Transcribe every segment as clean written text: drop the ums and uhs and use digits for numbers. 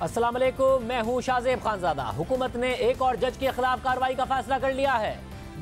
अस्सलाम वालेकुम, मैं हूं शाहजेब खानजादा। हुकूमत ने एक और जज के खिलाफ कार्रवाई का फैसला कर लिया है।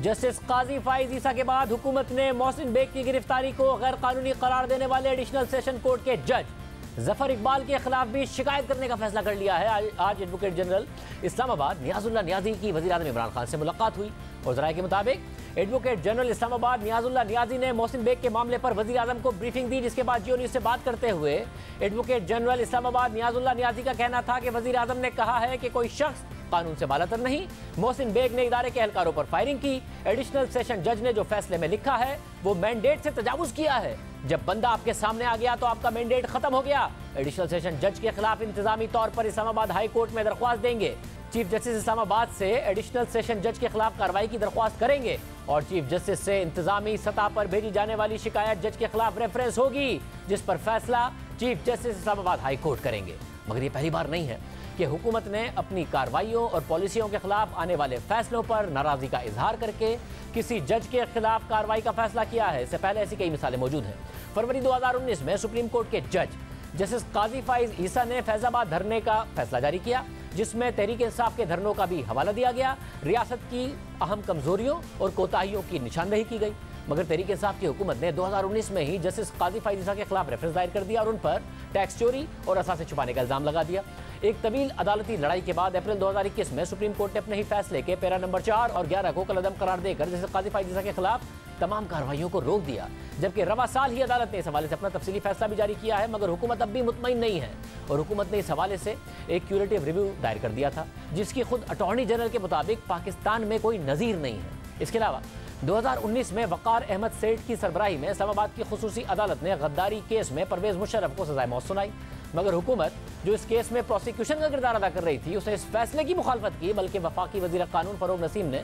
जस्टिस काजी फाइज ईसा के बाद हुकूमत ने मोहसिन बेग की गिरफ्तारी को गैर कानूनी करार देने वाले एडिशनल सेशन कोर्ट के जज जफर इकबाल के खिलाफ भी शिकायत करने का फैसला कर लिया है। आज एडवोकेट जनरल इस्लामाबाद नियाजुल्लाह नियाजी की वज़ीर आज़म इमरान खान से मुलाकात हुई और ज़राए के मुताबिक एडवोकेट जनरल इस्लामाबाद नियाजुल्लाह नियाजी ने मोहसिन बेग के मामले पर वज़ीर आज़म को ब्रीफिंग दी, जिसके बाद जियो न्यूज़ से बात करते हुए एडवोकेट जनरल इस्लामाबाद नियाजुल्लाह नियाजी का कहना था कि वज़ीर आज़म ने कहा है कि कोई शख्स कानून से बालातर नहीं। मोहसिन बेग ने इदारे के एहलकारों पर फायरिंग की। एडिशनल सेशन जज ने जो फैसले में लिखा है वो मैंडेट से तजावुज किया है। जब बंदा आपके सामने आ गया तो आपका मैंडेट खत्म हो गया। एडिशनल सेशन जज के खिलाफ इंतजामी तौर पर इस्लामाबाद हाई कोर्ट में दरख्वास्त देंगे। चीफ जस्टिस इस्लामाबाद से एडिशनल सेशन जज के खिलाफ कार्रवाई की दरख्वास्त करेंगे और चीफ जस्टिस से इंतजामी सतह पर भेजी जाने वाली शिकायत जज के खिलाफ रेफरेंस होगी, जिस पर फैसला chief justice Islamabad high court करेंगे। मगर ये पहली बार नहीं है कि हुकूमत ने अपनी कार्रवाइयों और पॉलिसियों के खिलाफ आने वाले फैसलों पर नाराजगी का इजहार करके किसी जज के खिलाफ कार्रवाई का फैसला किया है। इससे पहले ऐसी कई मिसालें मौजूद हैं। फरवरी 2019 में सुप्रीम कोर्ट के जज जस्टिस काजी फाइज ईसा ने फैजाबाद धरने का फैसला जारी किया, जिसमें तहरीक इंसाफ के धरनों का भी हवाला दिया गया। रियासत की अहम कमजोरियों और कोताहियों की निशानदेही की गई, मगर तहरीक इंसाफ की हुकूमत ने 2019 में ही जस्टिस काजी फाइज ईसा के खिलाफ रेफरेंस दायर कर दिया और उन पर टैक्स चोरी और असासे छुपाने का इल्जाम लगा दिया। एक तवील अदालती लड़ाई के बाद अप्रैल 2021 में सुप्रीम कोर्ट ने अपने ही फैसले के पैरा नंबर 4 और 11 को कलअदम करार देकर जस्टिस काजी फाइज ईसा के खिलाफ तमाम कार्रवाइयों को रोक दिया। जबकि रवा साल ही अदालत ने इस हवाले से अपना तफसीली फैसला भी जारी किया है, मगर हुकूमत अब भी मुतमईन नहीं है और हुकूमत ने इस हवाले से एक क्यूरेटिव रिव्यू दायर कर दिया था, जिसकी खुद अटॉर्नी जनरल के मुताबिक पाकिस्तान में कोई नज़ीर नहीं है। इसके अलावा 2019 में वकार अहमद सेठ की सरबराही में इस्लामाबाद की खुसूसी अदालत ने गद्दारी केस में परवेज मुशर्रफ को सजाए मौत सुनाई, मगर हुकूमत जो इस केस में प्रोसिक्यूशन का किरदार अदा कर रही थी उसने इस फैसले की मुखालफत की, बल्कि वफाकी वजीर कानून फरोग नसीम ने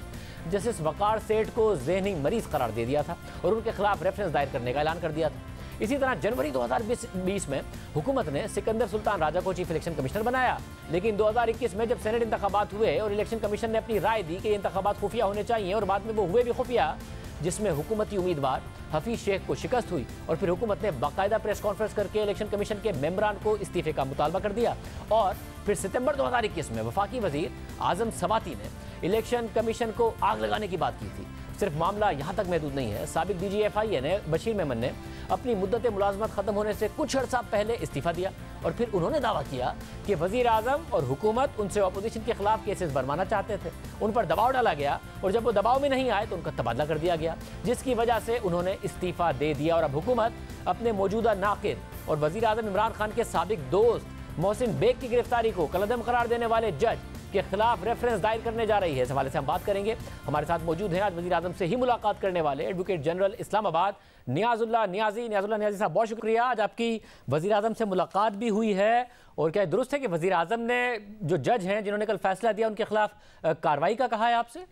जस्टिस वकार सेठ को ज़हनी मरीज करार दे दिया था और उनके खिलाफ रेफरेंस दायर करने का ऐलान कर दिया था। इसी तरह जनवरी 2020 में हुकूमत ने सिकंदर सुल्तान राजा को चीफ इलेक्शन कमिश्नर बनाया, लेकिन 2021 में जब सेनेट इंतखाबात हुए और इलेक्शन कमीशन ने अपनी राय दी कि ये इंतखाबात खुफिया होने चाहिए और बाद में वो हुए भी खुफिया, जिसमें हुकूमती उम्मीदवार हफीज शेख को शिकस्त हुई और फिर हुकूमत ने बाकायदा प्रेस कॉन्फ्रेंस करके इलेक्शन कमीशन के मेंबरान को इस्तीफे का मुतालबा कर दिया। और फिर सितंबर 2021 में वफाकी वजीर आजम सवाती ने इलेक्शन कमीशन को आग लगाने की बात की थी। सिर्फ मामला यहाँ तक महदूद नहीं है। साबिक DGFI ने बशीर मेमन ने अपनी मुद्दत मुलाजमत खत्म होने से कुछ अर्सा पहले इस्तीफा दिया और फिर उन्होंने दावा किया कि वजीर आजम और हुकूमत उनसे अपोजिशन के खिलाफ केसेस बनवाना चाहते थे। उन पर दबाव डाला गया और जब वो दबाव में नहीं आए तो उनका तबादला कर दिया गया, जिसकी वजह से उन्होंने इस्तीफा दे दिया और अब हुकूमत अपने मौजूदा नाकिद और वजीर आजम इमरान खान के साबिक दोस्त मोहसिन बेग की गिरफ्तारी को कलअदम करार देने वाले जज के खिलाफ रेफरेंस दायर करने जा रही है। इस हवाले से हम बात करेंगे। हमारे साथ मौजूद हैं आज वजीर आजम से ही मुलाकात करने वाले एडवोकेट जनरल इस्लामाबाद नियाजुल्लाह नियाजी। नियाजुल्लाह नियाजी साहब, बहुत शुक्रिया। आज आपकी वजीर आजम से मुलाकात भी हुई है और क्या दुरुस्त है कि वजीर आजम ने जो जज हैं जिन्होंने कल फैसला दिया उनके खिलाफ कार्रवाई का कहा है आपसे?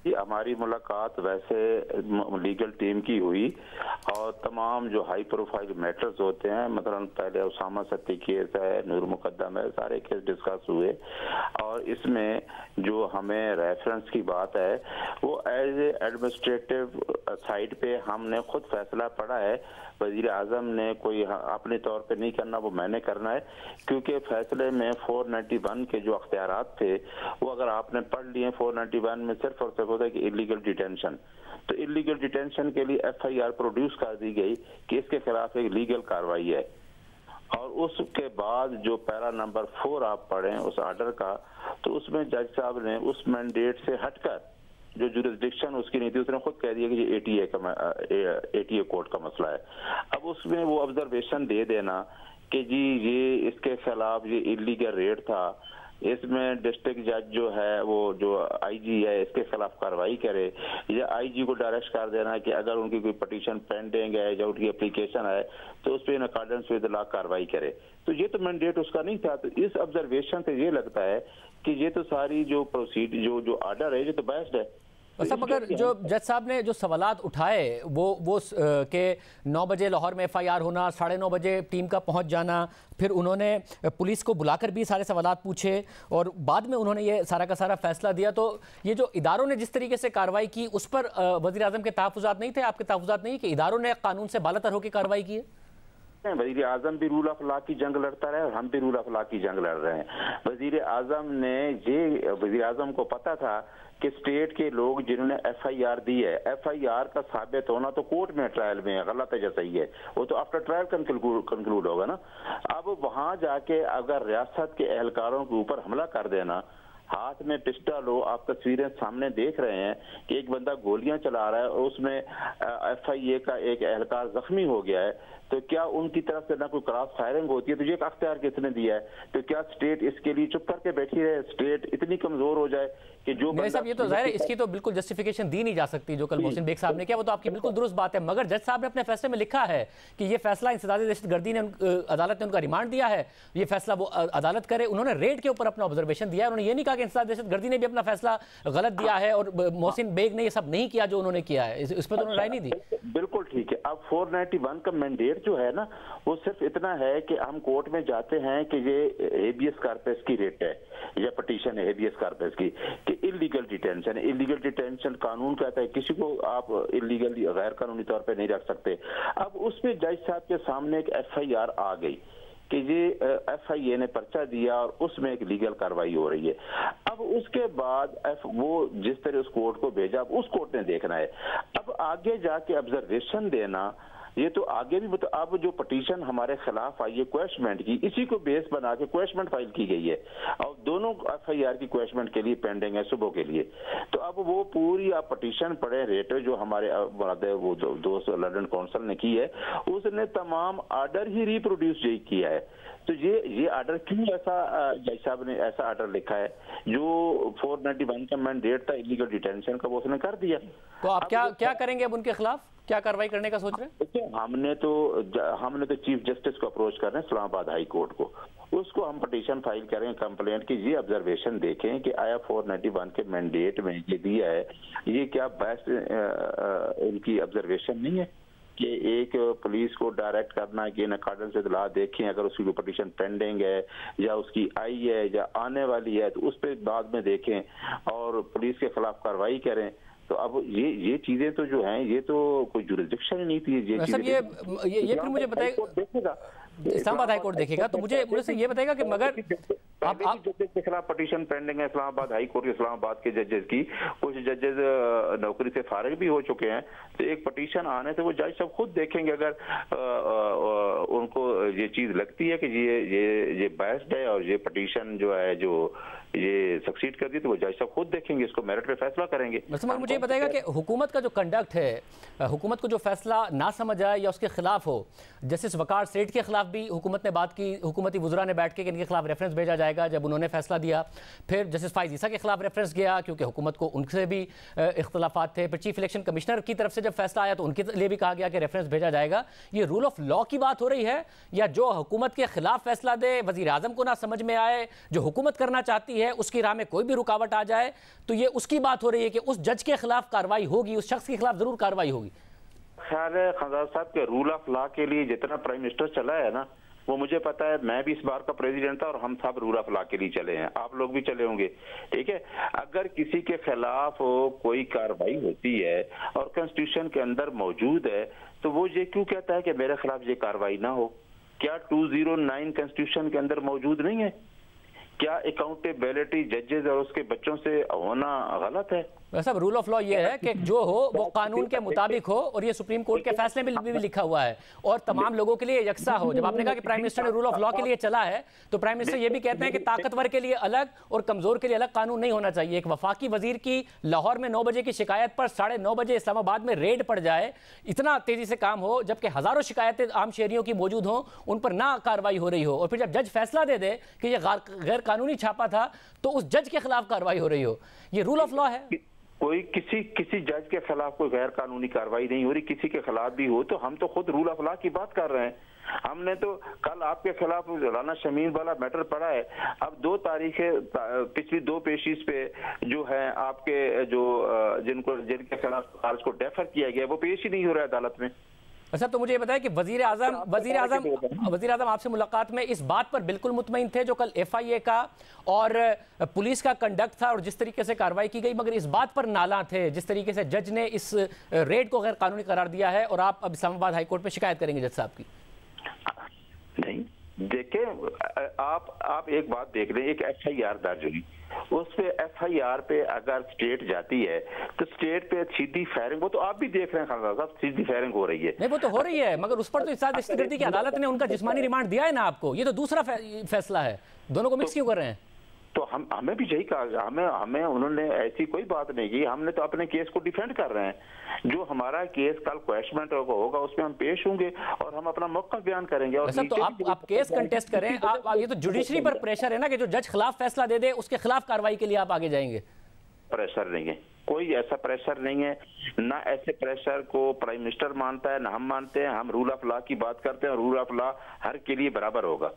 जी, हमारी मुलाकात वैसे लीगल टीम की हुई और तमाम जो हाई प्रोफाइल मैटर्स होते हैं, मतलब पहले उसामा सत्ती केस है, नूर मुकद्दम है, सारे केस डिस्कस हुए और इसमें जो हमें रेफरेंस की बात है वो एज ए एडमिनिस्ट्रेटिव साइड पे हमने खुद फैसला पड़ा है। वजीर आजम ने कोई अपने तौर पे नहीं करना, वो मैंने करना है, क्योंकि फैसले में 491 के जो अख्तियारात थे वो अगर आपने पढ़ लिए 491 में सिर्फ और सिर्फ होता है कि इलीगल डिटेंशन, तो इलीगल डिटेंशन के लिए FIR प्रोड्यूस कर दी गई कि इसके खिलाफ एक लीगल कार्रवाई है। और उसके बाद जो पैरा नंबर 4 आप पढ़ें उस आर्डर का, तो उसमें जज साहब ने उस मैंडेट से हटकर जो जुरिस्डिक्शन उसकी नहीं थी उसने खुद कह दिया कि ये ATA कोर्ट का मसला है। अब उसमें वो ऑब्जर्वेशन दे देना कि जी ये इसके खिलाफ ये इलीगल रेड था, इसमें डिस्ट्रिक्ट जज जो है वो जो IG है इसके खिलाफ कार्रवाई करे, या IG को डायरेक्ट कर देना कि अगर उनकी कोई पटिशन पेंडिंग है या उनकी एप्लीकेशन है तो उस पर इन अकॉर्डेंस विद लॉ कार्रवाई करे। तो ये तो मैंडेट उसका नहीं था। तो इस ऑब्जर्वेशन से ये लगता है कि ये तो सारी जो प्रोसीड जो आर्डर है ये तो बेस्ट है। सब मगर जो जज साहब ने जो सवालात उठाए वो के 9 बजे लाहौर में FIR होना, 9:30 बजे टीम का पहुंच जाना, फिर उन्होंने पुलिस को बुलाकर भी सारे सवालात पूछे और बाद में उन्होंने ये सारा का सारा फैसला दिया। तो ये जो इदारों ने जिस तरीके से कार्रवाई की उस पर वज़ीर आज़म के तहफ़्फ़ुज़ात नहीं थे, आपके तहफ़्फ़ुज़ात नहीं कि इदारों ने कानून से बालातर होकर कार्रवाई की है? वजीर आजम भी रूल ऑफ लॉ की जंग लड़ता रहा है और हम भी रूल ऑफ लॉ की जंग लड़ रहे हैं। वजीर आजम ने वजीर आजम को पता था कि स्टेट के लोग जिन्होंने FIR दी है, FIR का साबित होना तो कोर्ट में ट्रायल में गलत है जैसा ही है, वो तो आफ्टर ट्रायल कंक्लूड होगा ना। अब वहां जाके अगर रियासत के एहलकारों के ऊपर हमला कर देना, हाथ में पिस्टल हो, आप तस्वीरें सामने देख रहे हैं कि एक बंदा गोलियां चला रहा है और उसमें FIA का एक एहलकार जख्मी हो गया है, तो क्या उनकी तरफ से ना कोई क्रॉस फायरिंग होती है? तो ये अख्तियार किसने दिया है? तो क्या स्टेट इसके लिए चुप करके बैठी रहे? स्टेट इतनी कमजोर हो जाए कि जो साहब, ये तो जाहिर है इसकी तो बिल्कुल जस्टिफिकेशन दी नहीं जा सकती जो कल मोहसिन बेग साहब ने किया, वो तो आपकी बिल्कुल दुरुस्त बात है। मगर जज साहब ने अपने फैसले में लिखा है कि ये फैसला इंसदाद दहशतगर्दी ने अदालत ने उनका रिमांड दिया है, ये फैसला वो अदालत करे। उन्होंने रेड के ऊपर अपना ऑब्जर्वेशन दिया है, उन्होंने ये नहीं कहा कि इंसदाद दहशतगर्दी ने भी अपना फैसला गलत दिया है और मोहसिन बेग ने ये सब नहीं किया जो उन्होंने किया है। इस पर तो उन्होंने राय नहीं दी। बिल्कुल ठीक है। अब 491 का मैंडेट जो है ना, वो सिर्फ इतना है कि हम कोर्ट में जाते हैं कि ये हेबियस कॉर्पस की रेट है या पटिशन है हेबियस कॉर्पस की कि इलीगल डिटेंशन है। इलीगल डिटेंशन कानून कहता है किसी को आप इलीगल गैर कानूनी तौर पे नहीं रख सकते। अब उसमें जज साहब के सामने एक FIR आ गई कि ये FIA ने पर्चा दिया और उसमें एक लीगल कार्रवाई हो रही है। अब उसके बाद वो जिस तरह उस कोर्ट को भेजा, अब उस कोर्ट ने देखना है। अब आगे जाके ऑब्जर्वेशन देना, ये तो आगे भी अब जो पटिशन हमारे खिलाफ आई है क्वेश्चमेंट की, इसी को बेस बना के क्वेश्चमेंट फाइल की गई है और दोनों FIR की क्वेश्चमेंट के लिए पेंडिंग है सुबह के लिए। तो अब वो पूरी आप पटिशन पढ़े रेट जो हमारे वो दोस्त लंदन काउंसिल ने की है, उसने तमाम आर्डर ही रिप्रोड्यूस किया है। तो ये आर्डर क्यों ऐसा जज साहब ने ऐसा आर्डर लिखा है जो 491 का मैंडेट था इलीगल डिटेंशन का, वो उसने कर दिया। तो आप क्या करेंगे अब उनके खिलाफ? क्या कार्रवाई करने का सोच रहे हैं? देखिए, हमने तो चीफ जस्टिस को अप्रोच कर रहे हैं, इस्लामाबाद हाई कोर्ट को। उसको हम पटिशन फाइल करेंगे कंप्लेंट की, ये ऑब्जर्वेशन देखें कि आया 491 के मैंडेट में ये दिया है, ये क्या बेस्ट उनकी ऑब्जर्वेशन नहीं है कि एक पुलिस को डायरेक्ट करना कि इन अकॉर्डेंस से इतला देखें, अगर उसकी कोई पटिशन पेंडिंग है या उसकी आई है या आने वाली है तो उस पर बाद में देखें और पुलिस के खिलाफ कार्रवाई करें। तो अब ये चीजें तो जो हैं, ये तो कोई जुरिस्डिक्शन नहीं थी। ये फिर मुझे बताइए, इस्लामाबाद हाई कोर्ट देखेगा तो मुझे ये बताएगा कि मगर जजेस के खिलाफ पटिशन पेंडिंग है इस्लामाबाद हाई कोर्ट के, इस्लामाबाद के जजेस की, कुछ जजेस नौकरी से फारिग भी हो चुके हैं। तो एक पटिशन आने से वो जज सब खुद देखेंगे, अगर उनको ये चीज लगती है कि ये बेस्ट है और ये पटिशन जो है जो ये सक्सीड कर दी, तो वो जज सब खुद देखेंगे, इसको मेरिट पे फैसला करेंगे। मुझे ये बताएगा कि हुकूमत का जो कंडक्ट है, हुकूमत को जो फैसला ना समझ आए या उसके खिलाफ हो, जस्टिस वकार सेठ के खिलाफ भी हुकूमत ने बात की, हुकूमती वुज़रा ने बैठ के इनके खिलाफ रेफरेंस भेजा जाएगा जब उन्होंने फैसला दिया। फिर जस्टिस फाइज ईसा के खिलाफ रेफरेंस गया क्योंकि हुकूमत को उनसे भी इख्तलाफात थे। फिर चीफ इलेक्शन कमिश्नर की तरफ से जब फैसला आया तो उनके लिए भी कहा गया कि रेफरेंस भेजा जाएगा। ये रूल ऑफ लॉ की बात हो रही है या जो हुकूमत के खिलाफ फैसला दे, वज़ीर आज़म को ना समझ में आए, जो हुकूमत करना चाहती है उसकी राह में कोई भी रुकावट आ जाए, तो ये उसकी बात हो रही है कि उस जज के खिलाफ कार्रवाई होगी, उस शख्स के खिलाफ जरूर कार्रवाई होगी। ख्याल है खंजाद साहब के रूल ऑफ लॉ के लिए जितना प्राइम मिनिस्टर चला है ना, वो मुझे पता है, मैं भी इस बार का प्रेसिडेंट था और हम सब रूल ऑफ लॉ के लिए चले हैं, आप लोग भी चले होंगे, ठीक है। अगर किसी के खिलाफ कोई कार्रवाई होती है और कॉन्स्टिट्यूशन के अंदर मौजूद है तो वो ये क्यों कहता है कि मेरे खिलाफ ये कार्रवाई ना हो? क्या 209 कॉन्स्टिट्यूशन के अंदर मौजूद नहीं है? क्या अकाउंटेबिलिटी जजेस और उसके बच्चों से होना गलत है? वैसा रूल ऑफ लॉ ये है कि जो हो वो कानून के मुताबिक हो और ये सुप्रीम कोर्ट के फैसले में भी लिखा हुआ है और तमाम लोगों के लिए यकसा हो। जब आपने कहा कि प्राइम मिनिस्टर ने रूल ऑफ लॉ के लिए चला है तो प्राइम मिनिस्टर ये भी कहते हैं कि ताकतवर के लिए अलग और कमजोर के लिए अलग कानून नहीं होना चाहिए। एक वफाकी वजीर की लाहौर में 9 बजे की शिकायत पर 9:30 बजे इस्लामाबाद में रेड पड़ जाए, इतना तेजी से काम हो, जबकि हजारों शिकायतें आम शहरियों की मौजूद हों, उन पर ना कार्रवाई हो रही हो, और फिर जब जज फैसला दे दे कि यह गैर कानूनी छापा था तो उस जज के खिलाफ कार्रवाई हो रही हो। ये रूल ऑफ लॉ है। कोई किसी जज के खिलाफ कोई गैर कानूनी कार्रवाई नहीं हो रही, किसी के खिलाफ भी हो तो हम तो खुद रूल ऑफ लॉ की बात कर रहे हैं। हमने तो कल आपके खिलाफ राना शमीन वाला मैटर पड़ा है, अब 2 तारीखें पिछली 2 पेशीज पे जो है आपके जो जिनके खिलाफ चार्ज को डेफर किया गया वो पेश ही नहीं हो रहा है अदालत में। अच्छा, तो मुझे ये बताया कि वजीर आजम आपसे मुलाकात में इस बात पर बिल्कुल मुतमईन थे जो कल FIA का और पुलिस का कंडक्ट था और जिस तरीके से कार्रवाई की गई, मगर इस बात पर नाला थे जिस तरीके से जज ने इस रेड को गैर कानूनी करार दिया है और आप अब इस्लामाबाद हाई कोर्ट में शिकायत करेंगे जज साहब की? देखें आप एक बात देख रहे हैं, एक FIR दर्ज हुई, उस पे FIR पे अगर स्टेट जाती है तो स्टेट पे सीधी फायरिंग, वो तो आप भी देख रहे हैं खान साहब, सीधी फायरिंग हो रही है। नहीं वो तो हो रही है, मगर उस पर तो दहशतगर्दी की अदालत ने उनका जिस्मानी रिमांड दिया है ना आपको, ये तो दूसरा फैसला है, दोनों को मिक्स क्यों कर रहे हैं? तो हमें भी यही कहा, हमें उन्होंने ऐसी कोई बात नहीं की, हमने तो अपने केस को डिफेंड कर रहे हैं। जो हमारा केस कल क्वेश्चनमेंट होगा उसमें हम पेश होंगे और हम अपना मौका बयान करेंगे। और तो आप केस कंटेस्ट करें, ये तो जुडिशरी पर प्रेशर है ना कि जो जज खिलाफ फैसला दे दे उसके खिलाफ कार्रवाई के लिए आप आगे जाएंगे। प्रेशर नहीं है, कोई ऐसा प्रेशर नहीं है, ना ऐसे प्रेशर को प्राइम मिनिस्टर मानता है ना हम मानते हैं। हम रूल ऑफ लॉ की बात करते हैं, रूल ऑफ लॉ हर के लिए बराबर होगा।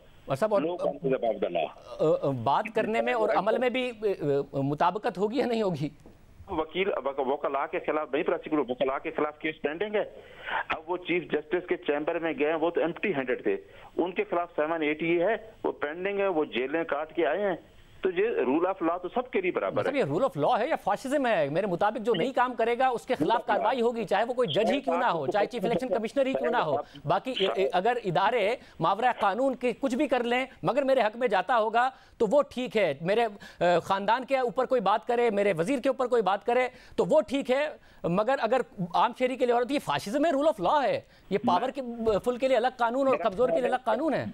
बात करने में और अमल में भी मुताबिकत होगी या नहीं होगी? वकील वकला के खिलाफ नहीं, प्रोसिक्यूटर वकला के खिलाफ केस पेंडिंग है। अब वो चीफ जस्टिस के चैम्बर में गए, वो तो एम्प्टी हैंडेड थे, उनके खिलाफ 780 है, वो पेंडिंग है, वो जेलें काट के आए हैं। तो ये रूल ऑफ लॉ तो सबके लिए बराबर है। ये रूल ऑफ लॉ है या फाशिज्म है? मेरे मुताबिक जो नहीं काम करेगा उसके खिलाफ कार्रवाई होगी, चाहे वो कोई जज ही क्यों ना हो, चाहे चीफ इलेक्शन कमिश्नर ही क्यों ना हो। बाकी अगर इदारे मावरा कानून के कुछ भी कर लें मगर मेरे हक में जाता होगा तो वो ठीक है। मेरे खानदान के ऊपर कोई बात करे, मेरे वजीर के ऊपर कोई बात करे तो वो ठीक है, मगर अगर आम शहरी के लिए और तो ये फाशिज्म है, रूल ऑफ लॉ है। ये पावर के फुल के लिए अलग कानून और कमजोर के लिए अलग कानून है।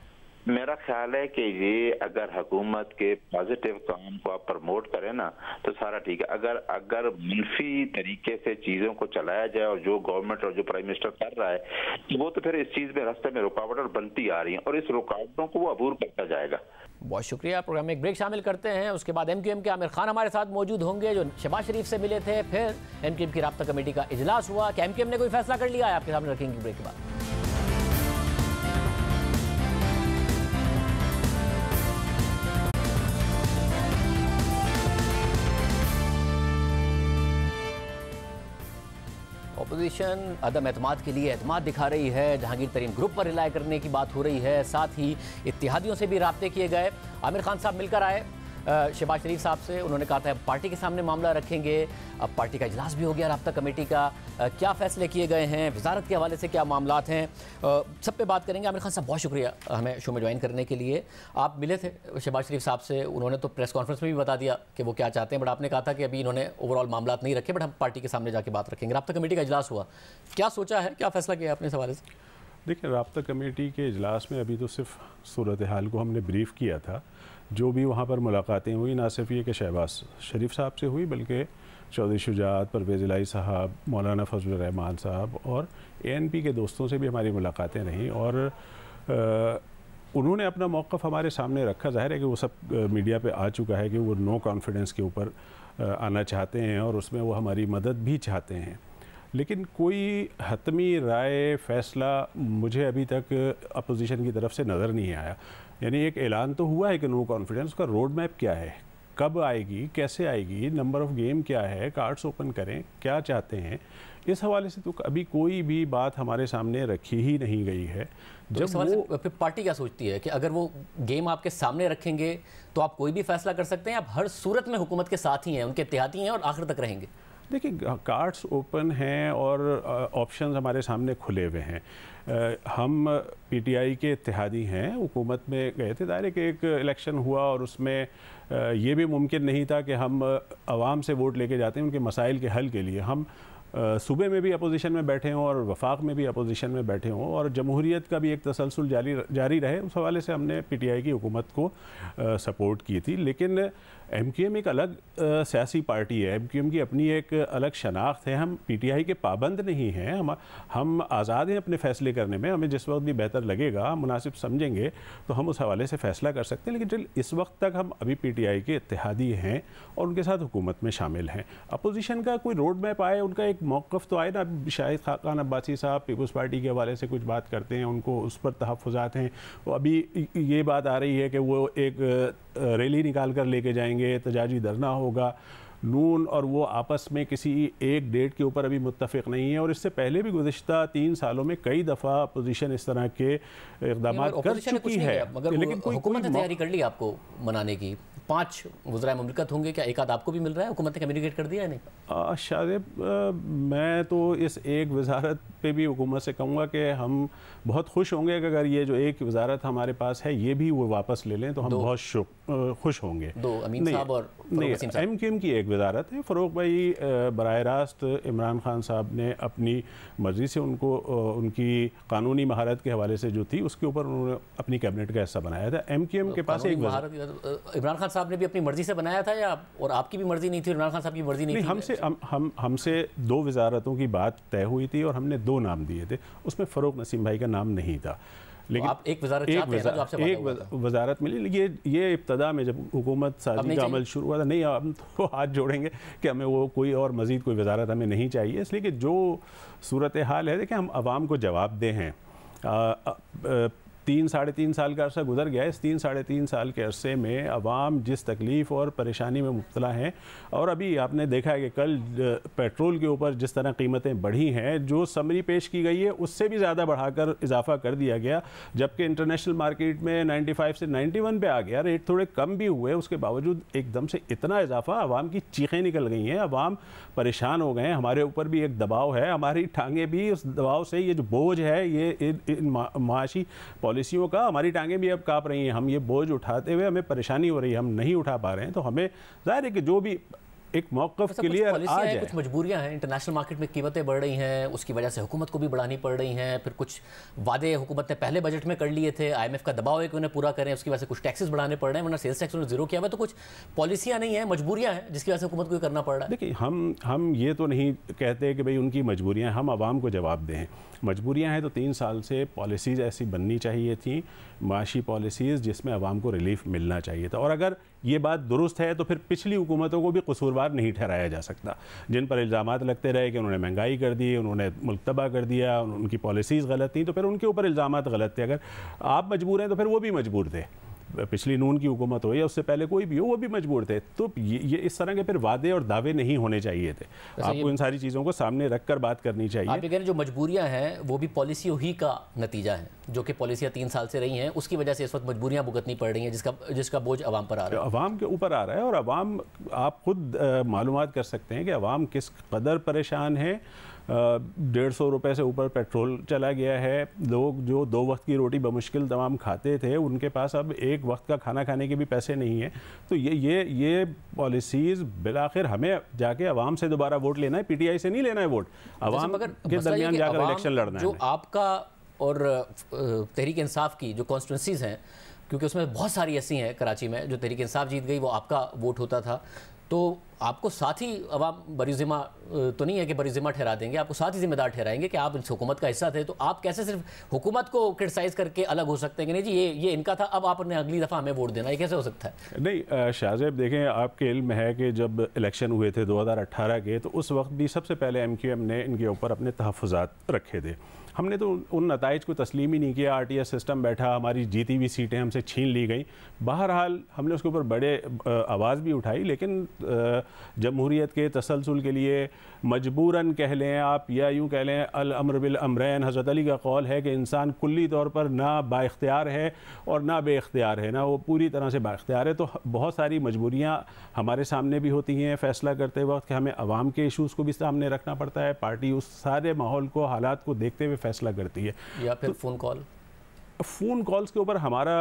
मेरा ख्याल है कि ये अगर हुकूमत के पॉजिटिव काम को आप प्रमोट करें ना तो सारा ठीक है। अगर मनफी तरीके से चीजों को चलाया जाए और जो गवर्नमेंट और जो प्राइम मिनिस्टर कर रहा है तो वो तो फिर इस चीज में रास्ते में रुकावटें बनती आ रही हैं और इस रुकावटों को वो अबूर करता जाएगा। बहुत शुक्रिया। प्रोग्राम में एक ब्रेक शामिल करते हैं, उसके बाद MQM के आमिर खान हमारे साथ मौजूद होंगे जो शहबाज शरीफ से मिले थे। फिर MQM की राब्ता कमेटी का इजलास हुआ कि MQM ने कोई फैसला कर लिया है, आपके सामने रखेंगे ब्रेक के बाद। अपोजिशन अदम एतमाद के लिए एतमाद दिखा रही है, जहांगीर तरीन ग्रुप पर रिलाय करने की बात हो रही है, साथ ही इत्तेहादियों से भी राब्ते किए गए। आमिर खान साहब मिलकर आए शहबाज शरीफ साहब से, उन्होंने कहा था पार्टी के सामने मामला रखेंगे। अब पार्टी का इजलास भी हो गया राब्ता कमेटी का, क्या फैसले किए गए हैं, वजारत के हवाले से क्या मामलात हैं, सब पे बात करेंगे। आमिर खान साहब बहुत शुक्रिया हमें शो में ज्वाइन करने के लिए। आप मिले थे शहबाज शरीफ साहब से, उन्होंने तो प्रेस कॉन्फ्रेंस में भी बता दिया कि वो क्या चाहते हैं, बट आपने कहा था कि अभी इन्होंने ओवरऑल मामलात नहीं रखे, बट हम पार्टी के सामने जाके बात रखेंगे। राब्ता कमेटी का इजलास हुआ, क्या सोचा है, क्या फैसला किया अपने इस हवाले से? देखिए, राब्ता कमेटी के इजलास में अभी तो सिर्फ सूरत हाल को हमने ब्रीफ़ किया था। जो भी वहाँ पर मुलाकातें हुई, ना सिर्फ ये कि शहबाज शरीफ साहब से हुई बल्कि चौधरी शुजात, परवेज़ इलाही साहब, मौलाना फजल रहमान साहब और ANP के दोस्तों से भी हमारी मुलाकातें रहीं और उन्होंने अपना मौक़िफ़ हमारे सामने रखा। ज़ाहिर है कि वो सब मीडिया पे आ चुका है कि वो नो कॉन्फिडेंस के ऊपर आना चाहते हैं और उसमें वो हमारी मदद भी चाहते हैं, लेकिन कोई हतमी राय फ़ैसला मुझे अभी तक अपोजिशन की तरफ से नज़र नहीं आया। यानी एक ऐलान तो हुआ है कि नो कॉन्फिडेंस, का रोड मैप क्या है, कब आएगी, कैसे आएगी, नंबर ऑफ़ गेम क्या है, कार्ड्स ओपन करें, क्या चाहते हैं, इस हवाले से तो अभी कोई भी बात हमारे सामने रखी ही नहीं गई है। तो जब वो फिर पार्टी क्या सोचती है कि अगर वो गेम आपके सामने रखेंगे तो आप कोई भी फैसला कर सकते हैं, आप हर सूरत में हुकूमत के साथ ही हैं, उनके इत्तेहादी हैं और आखिर तक रहेंगे? देखिए, कार्ड्स ओपन हैं और ऑप्शंस हमारे सामने खुले हुए हैं। हम PTI के इत्तेहादी हैं, हुकूमत में गए थे। दायरे के एक इलेक्शन हुआ और उसमें ये भी मुमकिन नहीं था कि हम आवाम से वोट लेके जाते हैं उनके मसाइल के हल के लिए। हम सूबे में भी अपोजिशन में बैठे हों और वफाक में भी अपोजिशन में बैठे हों और जमहूरियत का भी एक तसलसल जारी रहे, उस हवाले से हमने PTI की हुकूमत को सपोर्ट की थी। लेकिन MQM एक अलग सियासी पार्टी है, MQM की अपनी एक अलग शनाख्त है। हम PTI के पाबंद नहीं हैं, हम आज़ाद हैं अपने फ़ैसले करने में। हमें जिस वक्त भी बेहतर लगेगा, मुनासिब समझेंगे तो हम उस हवाले से फ़ैसला कर सकते हैं, लेकिन इस वक्त तक हम अभी PTI के इत्तेहादी हैं और उनके साथ हुकूमत में शामिल हैं। अपोजिशन का कोई रोड मैप आए, उनका एक मौक़िफ़ तो आए ना। शाहिद खान अब्बासी साहब पीपल्स पार्टी के हवाले से कुछ बात करते हैं, उनको उस पर तहफ़्फ़ुज़ात हैं। वो अभी ये बात आ रही है कि वो एक रैली निकाल कर लेके जाएंगे, तजाजी धरना होगा। नून और वो आपस में किसी एक डेट के ऊपर अभी मुत्तफ़िक नहीं है और इससे पहले भी गुज़िश्ता 3 सालों में कई दफ़ा अपोजिशन इस तरह के इक़दाम कर चुकी है। लेकिन हुकूमत ने तैयारी कर ली आपको मनाने की, 5 वज़राए मुमलिकत होंगे, क्या एक आध आपको भी मिल रहा है? हुकूमत ने कम्युनिकेट कर दिया है नहीं? शाज़ेब, मैं तो इस एक वजारत पे भी हुकूमत से कहूँगा कि हम बहुत खुश होंगे कि अगर ये जो एक वजारत हमारे पास है ये भी वो वापस ले लें तो हम बहुत खुश होंगे। दो अमीन साहब और MQM की एक वजारत है। फ़रूक भाई बराह रास्त इमरान खान साहब ने अपनी मर्ज़ी से उनको उनकी कानूनी महारत के हवाले से जो थी उसके ऊपर उन्होंने अपनी कैबिनेट का हिस्सा बनाया था। MQM के पास एक इमरान खान साहब ने भी अपनी मर्ज़ी से बनाया था या और आपकी भी मर्ज़ी नहीं थी, इमरान खान साहब की मर्ज़ी नहीं थी? हमसे 2 वजारतों की बात तय हुई थी और हमने 2 नाम दिए थे, उसमें फ़रूक नसीम भाई का नाम नहीं था। लेकिन आप एक वजारत मिली। ये इब्तदा में जब हुकूमत साजी का अमल शुरू हुआ था, नहीं हम तो हाथ जोड़ेंगे कि हमें वो कोई और मज़ीद कोई वजारत हमें नहीं चाहिए, इसलिए कि जो सूरत हाल है देखिए हम आवाम को जवाब दे हैं। 3 साढ़े 3 साल का अरसा गुजर गया है। इस 3 साढ़े 3 साल के अरसे में अवाम जिस तकलीफ़ और परेशानी में मुब्तला हैं, और अभी आपने देखा है कि कल पेट्रोल के ऊपर जिस तरह कीमतें बढ़ी हैं, जो समरी पेश की गई है उससे भी ज़्यादा बढ़ाकर इजाफा कर दिया गया, जबकि इंटरनेशनल मार्केट में 95 से 91 पे आ गया। रेट थोड़े कम भी हुए, उसके बावजूद एकदम से इतना इजाफा, अवाम की चीखें निकल गई हैं, अवाम परेशान हो गए हैं। हमारे ऊपर भी एक दबाव है, हमारी टांगें भी उस दबाव से, ये जो बोझ है ये इन माशी पॉलिसियों का, हमारी टांगें भी अब काँप रही हैं। हम ये बोझ उठाते हुए हमें परेशानी हो रही है, हम नहीं उठा पा रहे हैं। तो हमें ज़ाहिर है कि जो भी एक मौक़िफ़ क्लियर आ जाए। कुछ मजबूरियां हैं, इंटरनेशनल मार्केट में कीमतें बढ़ रही हैं, उसकी वजह से हुकूमत को भी बढ़ानी पड़ रही हैं। फिर कुछ वादे हुकूमत ने पहले बजट में कर लिए थे, IMF का दबाव है कि उन्हें पूरा करें, उसकी वजह से कुछ टैक्सेस बढ़ाने पड़ रहे हैं, वरना सेल्स टैक्स उन्होंने 0 किया हुआ है। तो कुछ पॉलिसियाँ नहीं हैं, मजबूरियाँ हैं जिसकी वजह से हुकूमत को करना पड़ रहा है। देखिए हम ये तो नहीं कहते कि भाई उनकी मजबूरियाँ, हम आवाम को जवाब दें। मजबूरियाँ हैं तो 3 साल से पॉलिसीज़ ऐसी बननी चाहिए थी, माशी पॉलिसीज़ जिसमें आवाम को रिलीफ मिलना चाहिए था। और अगर ये बात दुरुस्त है तो फिर पिछली हुकूमतों को भी कसूरवार नहीं ठहराया जा सकता, जिन पर इल्ज़ामात लगते रहे कि उन्होंने महंगाई कर दी, उन्होंने मुल्क तबाह कर दिया, उनकी पॉलिसीज़ गलत थी, तो फिर उनके ऊपर इल्ज़ामात गलत थे। अगर आप मजबूर हैं तो फिर वो भी मजबूर थे, पिछली नून की हुकूमत हो या उससे पहले कोई भी हो, वो भी मजबूर थे। तो ये इस तरह के फिर वादे और दावे नहीं होने चाहिए थे। आपको इन सारी चीज़ों को सामने रख कर बात करनी चाहिए। आप ये कह रहे हैं जो मजबूरियां हैं वो भी पॉलिसियों ही का नतीजा है, जो कि पॉलिसियां 3 साल से रही हैं, उसकी वजह से इस वक्त मजबूरियां भुगतनी पड़ रही हैं, जिसका बोझ अवाम पर आ रहा है, अवाम के ऊपर आ रहा है। और अवाम, आप खुद मालूमात कर सकते हैं कि अवाम किस कदर परेशान है। 150 रुपये से ऊपर पेट्रोल चला गया है। लोग जो 2 वक्त की रोटी बमुश्किल तमाम खाते थे, उनके पास अब 1 वक्त का खाना खाने के भी पैसे नहीं हैं। तो ये पॉलिसीज़ बिलाखिर हमें जाके अवाम से दोबारा वोट लेना है, PTI से नहीं लेना है वोट, अवाम के दरमियान जाकर इलेक्शन लड़ना है। जो आपका और तहरीक इंसाफ की जो कॉन्स्टिट्यूंसीज़ हैं, क्योंकि उसमें बहुत सारी ऐसी हैं कराची में, जो तहरीक इंसाफ जीत गई वो आपका वोट होता था, तो आपको साथ ही अवाम बरीज़िम्मा तो नहीं है कि बरीज़िम्मा ठहरा देंगे, आपको साथ ही जिम्मेदार ठहराएंगे कि आप इस हुकूमत का हिस्सा थे। तो आप कैसे सिर्फ हुकूमत को क्रिटिसाइज़ करके अलग हो सकते हैं कि नहीं जी ये इनका था, अब आपने अगली दफ़ा हमें वोट देना, ये कैसे हो सकता है? नहीं शाहज़ेब, देखें आपके इल्म है कि जब इलेक्शन हुए थे 2018 के, तो उस वक्त भी सबसे पहले MQM ने इनके ऊपर अपने तहफ़्फ़ुज़ात रखे थे। हमने तो उन नताइज को तस्लीम ही नहीं किया। RTS सिस्टम बैठा, हमारी जीती हुई सीटें हमसे छीन ली गई। बहरहाल हमने उसके ऊपर बड़े आवाज़ भी उठाई, लेकिन जमहूरियत के तसलसल के लिए मजबूरन कह लें आप या यूँ कह लें, अल अम्र बिल अमरैन, हज़रत अली का कौल है कि इंसान कुल्ली तौर पर ना बाइख्तियार है और ना बेख्तियार है, ना वो पूरी तरह से बाइख्तियार है। तो बहुत सारी मजबूरियाँ हमारे सामने भी होती हैं फ़ैसला करते वक्त कि हमें आवाम के इशूज़ को भी सामने रखना पड़ता है। पार्टी उस सारे माहौल को, हालात को देखते हुए फैसला करती है। या फिर फ़ोन कॉल्स के ऊपर हमारा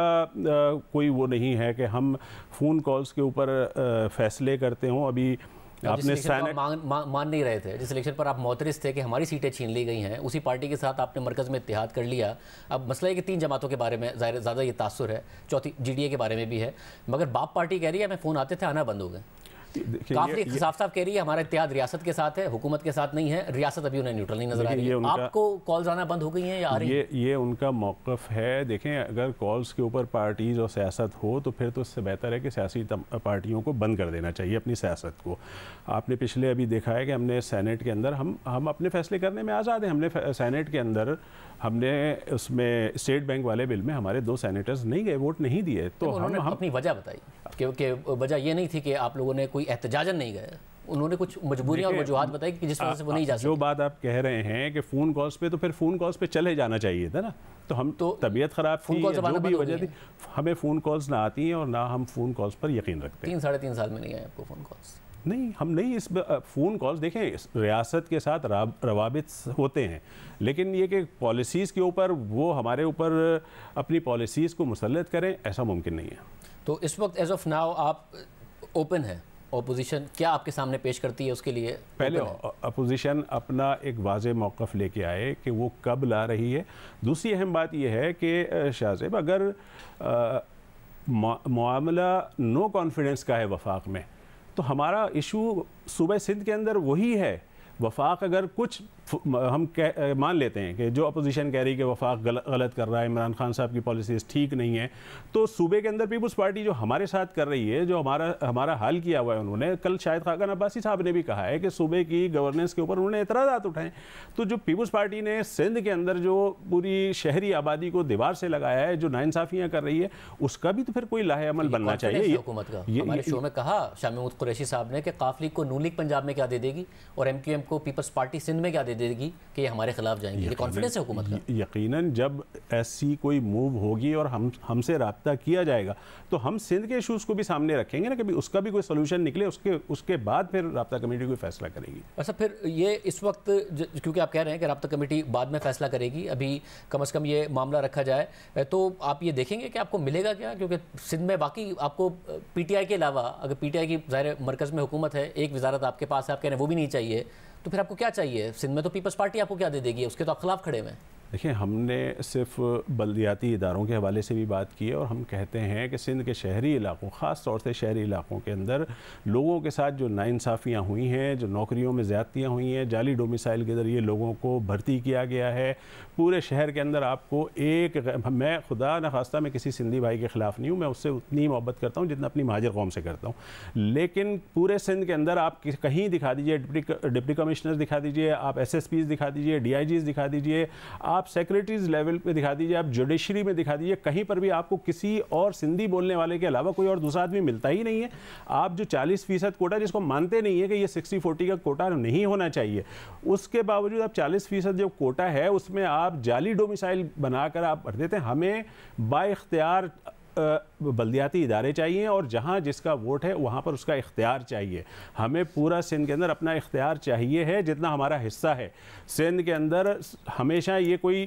कोई वो नहीं है कि हम फ़ोन कॉल्स के ऊपर फ़ैसले करते हों। अभी आपने मान नहीं रहे थे, जिस इलेक्शन पर आप मोतरिस थे कि हमारी सीटें छीन ली गई हैं, उसी पार्टी के साथ आपने मरकज़ में इत्तेहाद कर लिया। अब मसला है कि 3 जमातों के बारे में ज़्यादा ये तासुर है, चौथी GDA के बारे में भी है, मगर बाप पार्टी कह रही है हमें फ़ोन आते थे, आना बंद हो गए। काफी साफ कह रही है हमारा इत्तेहाद रियासत के साथ है, हुकूमत के साथ नहीं है। रियासत अभी उन्हें न्यूट्रल नहीं नजर आ रही है। आपको कॉल्स आना बंद हो गई हैं या आ रही हैं? ये उनका मौक़िफ़ है। देखें, अगर कॉल्स के ऊपर पार्टीज़ और सियासत हो तो फिर तो इससे बेहतर है कि सियासी पार्टियों को बंद कर देना चाहिए अपनी सियासत को। आपने पिछले अभी देखा है कि हमने सेनेट के अंदर हम अपने फैसले करने में आज़ाद हैं। हमने सेनेट के अंदर हमने उसमें स्टेट बैंक वाले बिल में हमारे 2 सेनेटर्स नहीं गए, वोट नहीं दिए। तो हम अपनी वजह बताई, क्योंकि वजह ये नहीं थी कि आप लोगों ने कोई एहतजाजन नहीं गए, انہوں نے کچھ مجبوریاں اور وجوہات بتائی کہ جس وجہ سے وہ نہیں جا سکتے. جو بات آپ کہہ رہے ہیں کہ فون کالز پہ، تو پھر فون کالز پہ چلے جانا چاہیے تھا نا. تو ہم تو طبیعت خراب تھی، جو بھی وجہ تھی، ہمیں فون کالز نہ آتی ہیں اور نہ ہم فون کالز پر یقین رکھتے ہیں. 3-3.5 سال میں نہیں آئے آپ کو فون کالز؟ نہیں، ہم نہیں. اس فون کالز دیکھیں ریاست کے ساتھ روابط ہوتے ہیں، لیکن یہ کہ پالیسیز کے اوپر وہ ہمارے اوپر اپنی پالیسیز کو مسلط کریں، ایسا ممکن نہیں ہے. تو اس وقت ایز آف ناؤ آپ اوپن ہیں؟ اپوزیشن کیا آپ کے سامنے پیش کرتی ہے اس کے لیے؟ پہلے اپوزیشن اپنا ایک واضح موقف لے کے آئے کہ وہ کب لا رہی ہے. دوسری اہم بات یہ ہے کہ شاہ زیب، اگر معاملہ نو کانفیڈنس کا ہے وفاق میں، تو ہمارا ایشو صوبہ سندھ کے اندر وہی ہے. وفاق اگر کچھ ہم مان لیتے ہیں کہ جو اپوزیشن کہہ رہی کہ وفاق غلط کر رہا ہے، عمران خان صاحب کی پالیسیز ٹھیک نہیں ہیں، تو صوبے کے اندر پیپلز پارٹی جو ہمارے ساتھ کر رہی ہے، جو ہمارا حل کیا ہوا ہے، انہوں نے کل شاہد خاقان عباسی صاحب نے بھی کہا ہے کہ صوبے کی گورننس کے اوپر انہوں نے اعتراضات اٹھائے. تو جو پیپلز پارٹی نے سندھ کے اندر جو پوری شہری آبادی کو دیوار سے لگایا ہے، جو ناانصافیاں کر رہی ہے، اس کا بھی تو پھر کوئی لاہ عمل بننا چاہیے. حکومت کا ہمارے شو میں کہا شاہ محمود قریشی صاحب نے کہ قاف لیگ کو نون لیگ پنجاب میں کیا دے دے گی اور ایم کیو ایم کو پیپلز پارٹی سندھ میں کیا دے دے گی کہ یہ ہمارے خلاف جائیں گے. یہ کانفیڈنس ہے حکومت کا. یقیناً جب ایسی کوئی موو ہوگی اور ہم سے رابطہ کیا جائے گا تو ہم سندھ کے ایشوز کو بھی سامنے رکھیں گے نا، کہ اس کا بھی کوئی سولوشن نکلے، اس کے بعد پھر رابطہ کمیٹی کوئی فیصلہ کرے گی. اچھا، پھر یہ اس وقت کیونکہ آپ کہہ رہے ہیں کہ رابطہ کمیٹی بعد میں فیصلہ کرے گی، ابھی کم از کم یہ معاملہ رکھا جائے، تو آپ یہ دیکھیں گے کہ آپ کو ملے گا کیا؟ کیونکہ سندھ میں باقی آپ کو پی ٹی آئی کے علاوہ، اگر پی ٹی آئی کی ظاہر مرکز میں حکومت ہے، ایک وزارت آپ کے پاس ہے، آپ کہہ رہے ہیں وہ بھی نہیں چاہیے، تو پھر آپ کو کیا چاہیے؟ سندھ میں تو پیپلز پارٹی آپ کو کیا دے دے گی؟ اس کے تو آپ خلاف کھڑے ہوئے ہیں. دیکھیں، ہم نے صرف بلدیاتی اداروں کے حوالے سے بھی بات کی ہے، اور ہم کہتے ہیں کہ سندھ کے شہری علاقوں، خاص طور سے شہری علاقوں کے اندر لوگوں کے ساتھ جو ناانصافیاں ہوئی ہیں، جو نوکریوں میں زیادتیاں ہوئی ہیں، جعلی ڈومیسائل کے ذریعے لوگوں کو بھرتی کیا گیا ہے پورے شہر کے اندر. آپ کو میں خدا نخواستہ میں کسی سندھی بھائی کے خلاف نہیں ہوں، میں اس سے اتنی محبت کرتا ہوں جتنا اپنی مہاجر قوم سے کرتا ہوں، لیکن پورے سندھ کے اندر آپ کہیں دکھا دیجئے، ڈپٹی کمشنر دکھا دیجئے، آپ ایس ایس پیز دکھا دیجئے، ڈی آئی جیز دکھا دیجئے، آپ سیکریٹریز لیول پہ دکھا دیجئے، آپ جوڈیشری میں دکھا دیجئے، کہیں پر بھی آپ کو کسی اور سندھی بولنے والے کے علاوہ کوئی اور دوسرا آدمی ملتا ہی نہیں ہے. آپ جو 40% کوٹا جس کو مانتے نہیں ہے کہ یہ 60-40 کا کوٹا نہیں ہونا چاہیے، اس کے باوجود آپ 40% جو کوٹا ہے اس میں آپ جعلی ڈومیسائل بنا کر آپ بھر دیتے ہیں. ہمیں با اختیار بلدیاتی ادارے چاہیے، اور جہاں جس کا ووٹ ہے وہاں پر اس کا اختیار چاہیے. ہمیں پورا سندھ کے اندر اپنا اختیار چاہیے ہے جتنا ہمارا حصہ ہے. سندھ کے اندر ہمیشہ یہ کوئی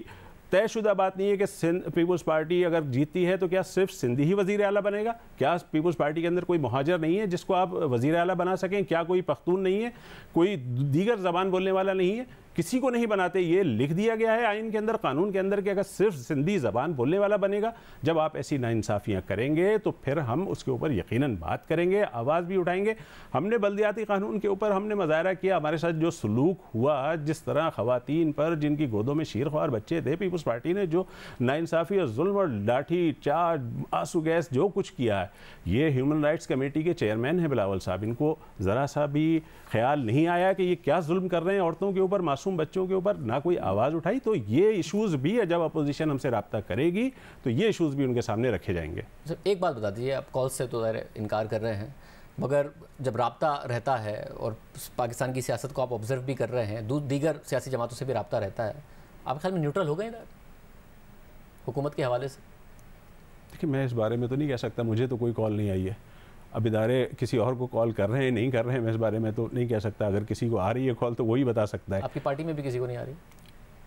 طے شدہ بات نہیں ہے کہ سندھ پیپلز پارٹی اگر جیتتی ہے تو کیا صرف سندھی ہی وزیر اعلیٰ بنے گا؟ کیا پیپلز پارٹی کے اندر کوئی مہاجر نہیں ہے جس کو آپ وزیر اعلیٰ بنا سکیں؟ کیا کوئی پختون نہیں ہے؟ کوئی دیگر زبان بولنے والا نہیں ہے؟ کسی کو نہیں بناتے. یہ لکھ دیا گیا ہے آئین کے اندر، قانون کے اندر، کہ اگر صرف سندھی زبان بولنے والا بنے گا. جب آپ ایسی ناانصافیاں کریں گے تو پھر ہم اس کے اوپر یقیناً بات کریں گے، آواز بھی اٹھائیں گے. ہم نے بلدیاتی قانون کے اوپر ہم نے مظاہرہ کیا، ہمارے ساتھ جو سلوک ہوا، جس طرح خواتین پر جن کی گودوں میں شیرخوار بچے تھے، پیپلز پارٹی نے جو ناانصافی اور ظلم اور لاٹھی چارج، آنسو گیس جو کچھ کیا ہے، یہ ہیومن رائٹس کمیٹی کے چیئرمین ہیں بلاول صاحب، ان کو ذرا سا بھی خیال نہیں آیا کہ یہ کیا ظلم کر رہے ہیں عورتوں کے اوپر، معصوم بچوں کے اوپر؟ نہ کوئی آواز اٹھائی. تو یہ ایشوز بھی جب اپوزیشن ہم سے رابطہ کرے گی تو یہ ایشوز بھی ان کے سامنے رکھے جائیں گے. ایک بات بتا دیجیے، آپ کال سے تو انکار کر رہے ہیں، مگر جب رابطہ رہتا ہے اور پاکستان کی سیاست کو آپ آبزرو بھی کر رہے ہیں، دیگر سیاسی جماعتوں سے بھی رابطہ رہتا ہے، آپ خیال میں نیوٹرل ہو گئے ادھر حکومت کے حوالے سے؟ دیکھیں، میں اس بارے میں تو نہیں کہہ سکتا، مجھے تو کوئی کال نہیں آئی ہے. اب ادارے کسی اور کو کال کر رہے ہیں نہیں کر رہے ہیں، میں اس بارے میں تو نہیں کہہ سکتا. اگر کسی کو آ رہی ہے کال تو وہی بتا سکتا ہے. آپ کی پارٹی میں بھی کسی کو نہیں آ رہی؟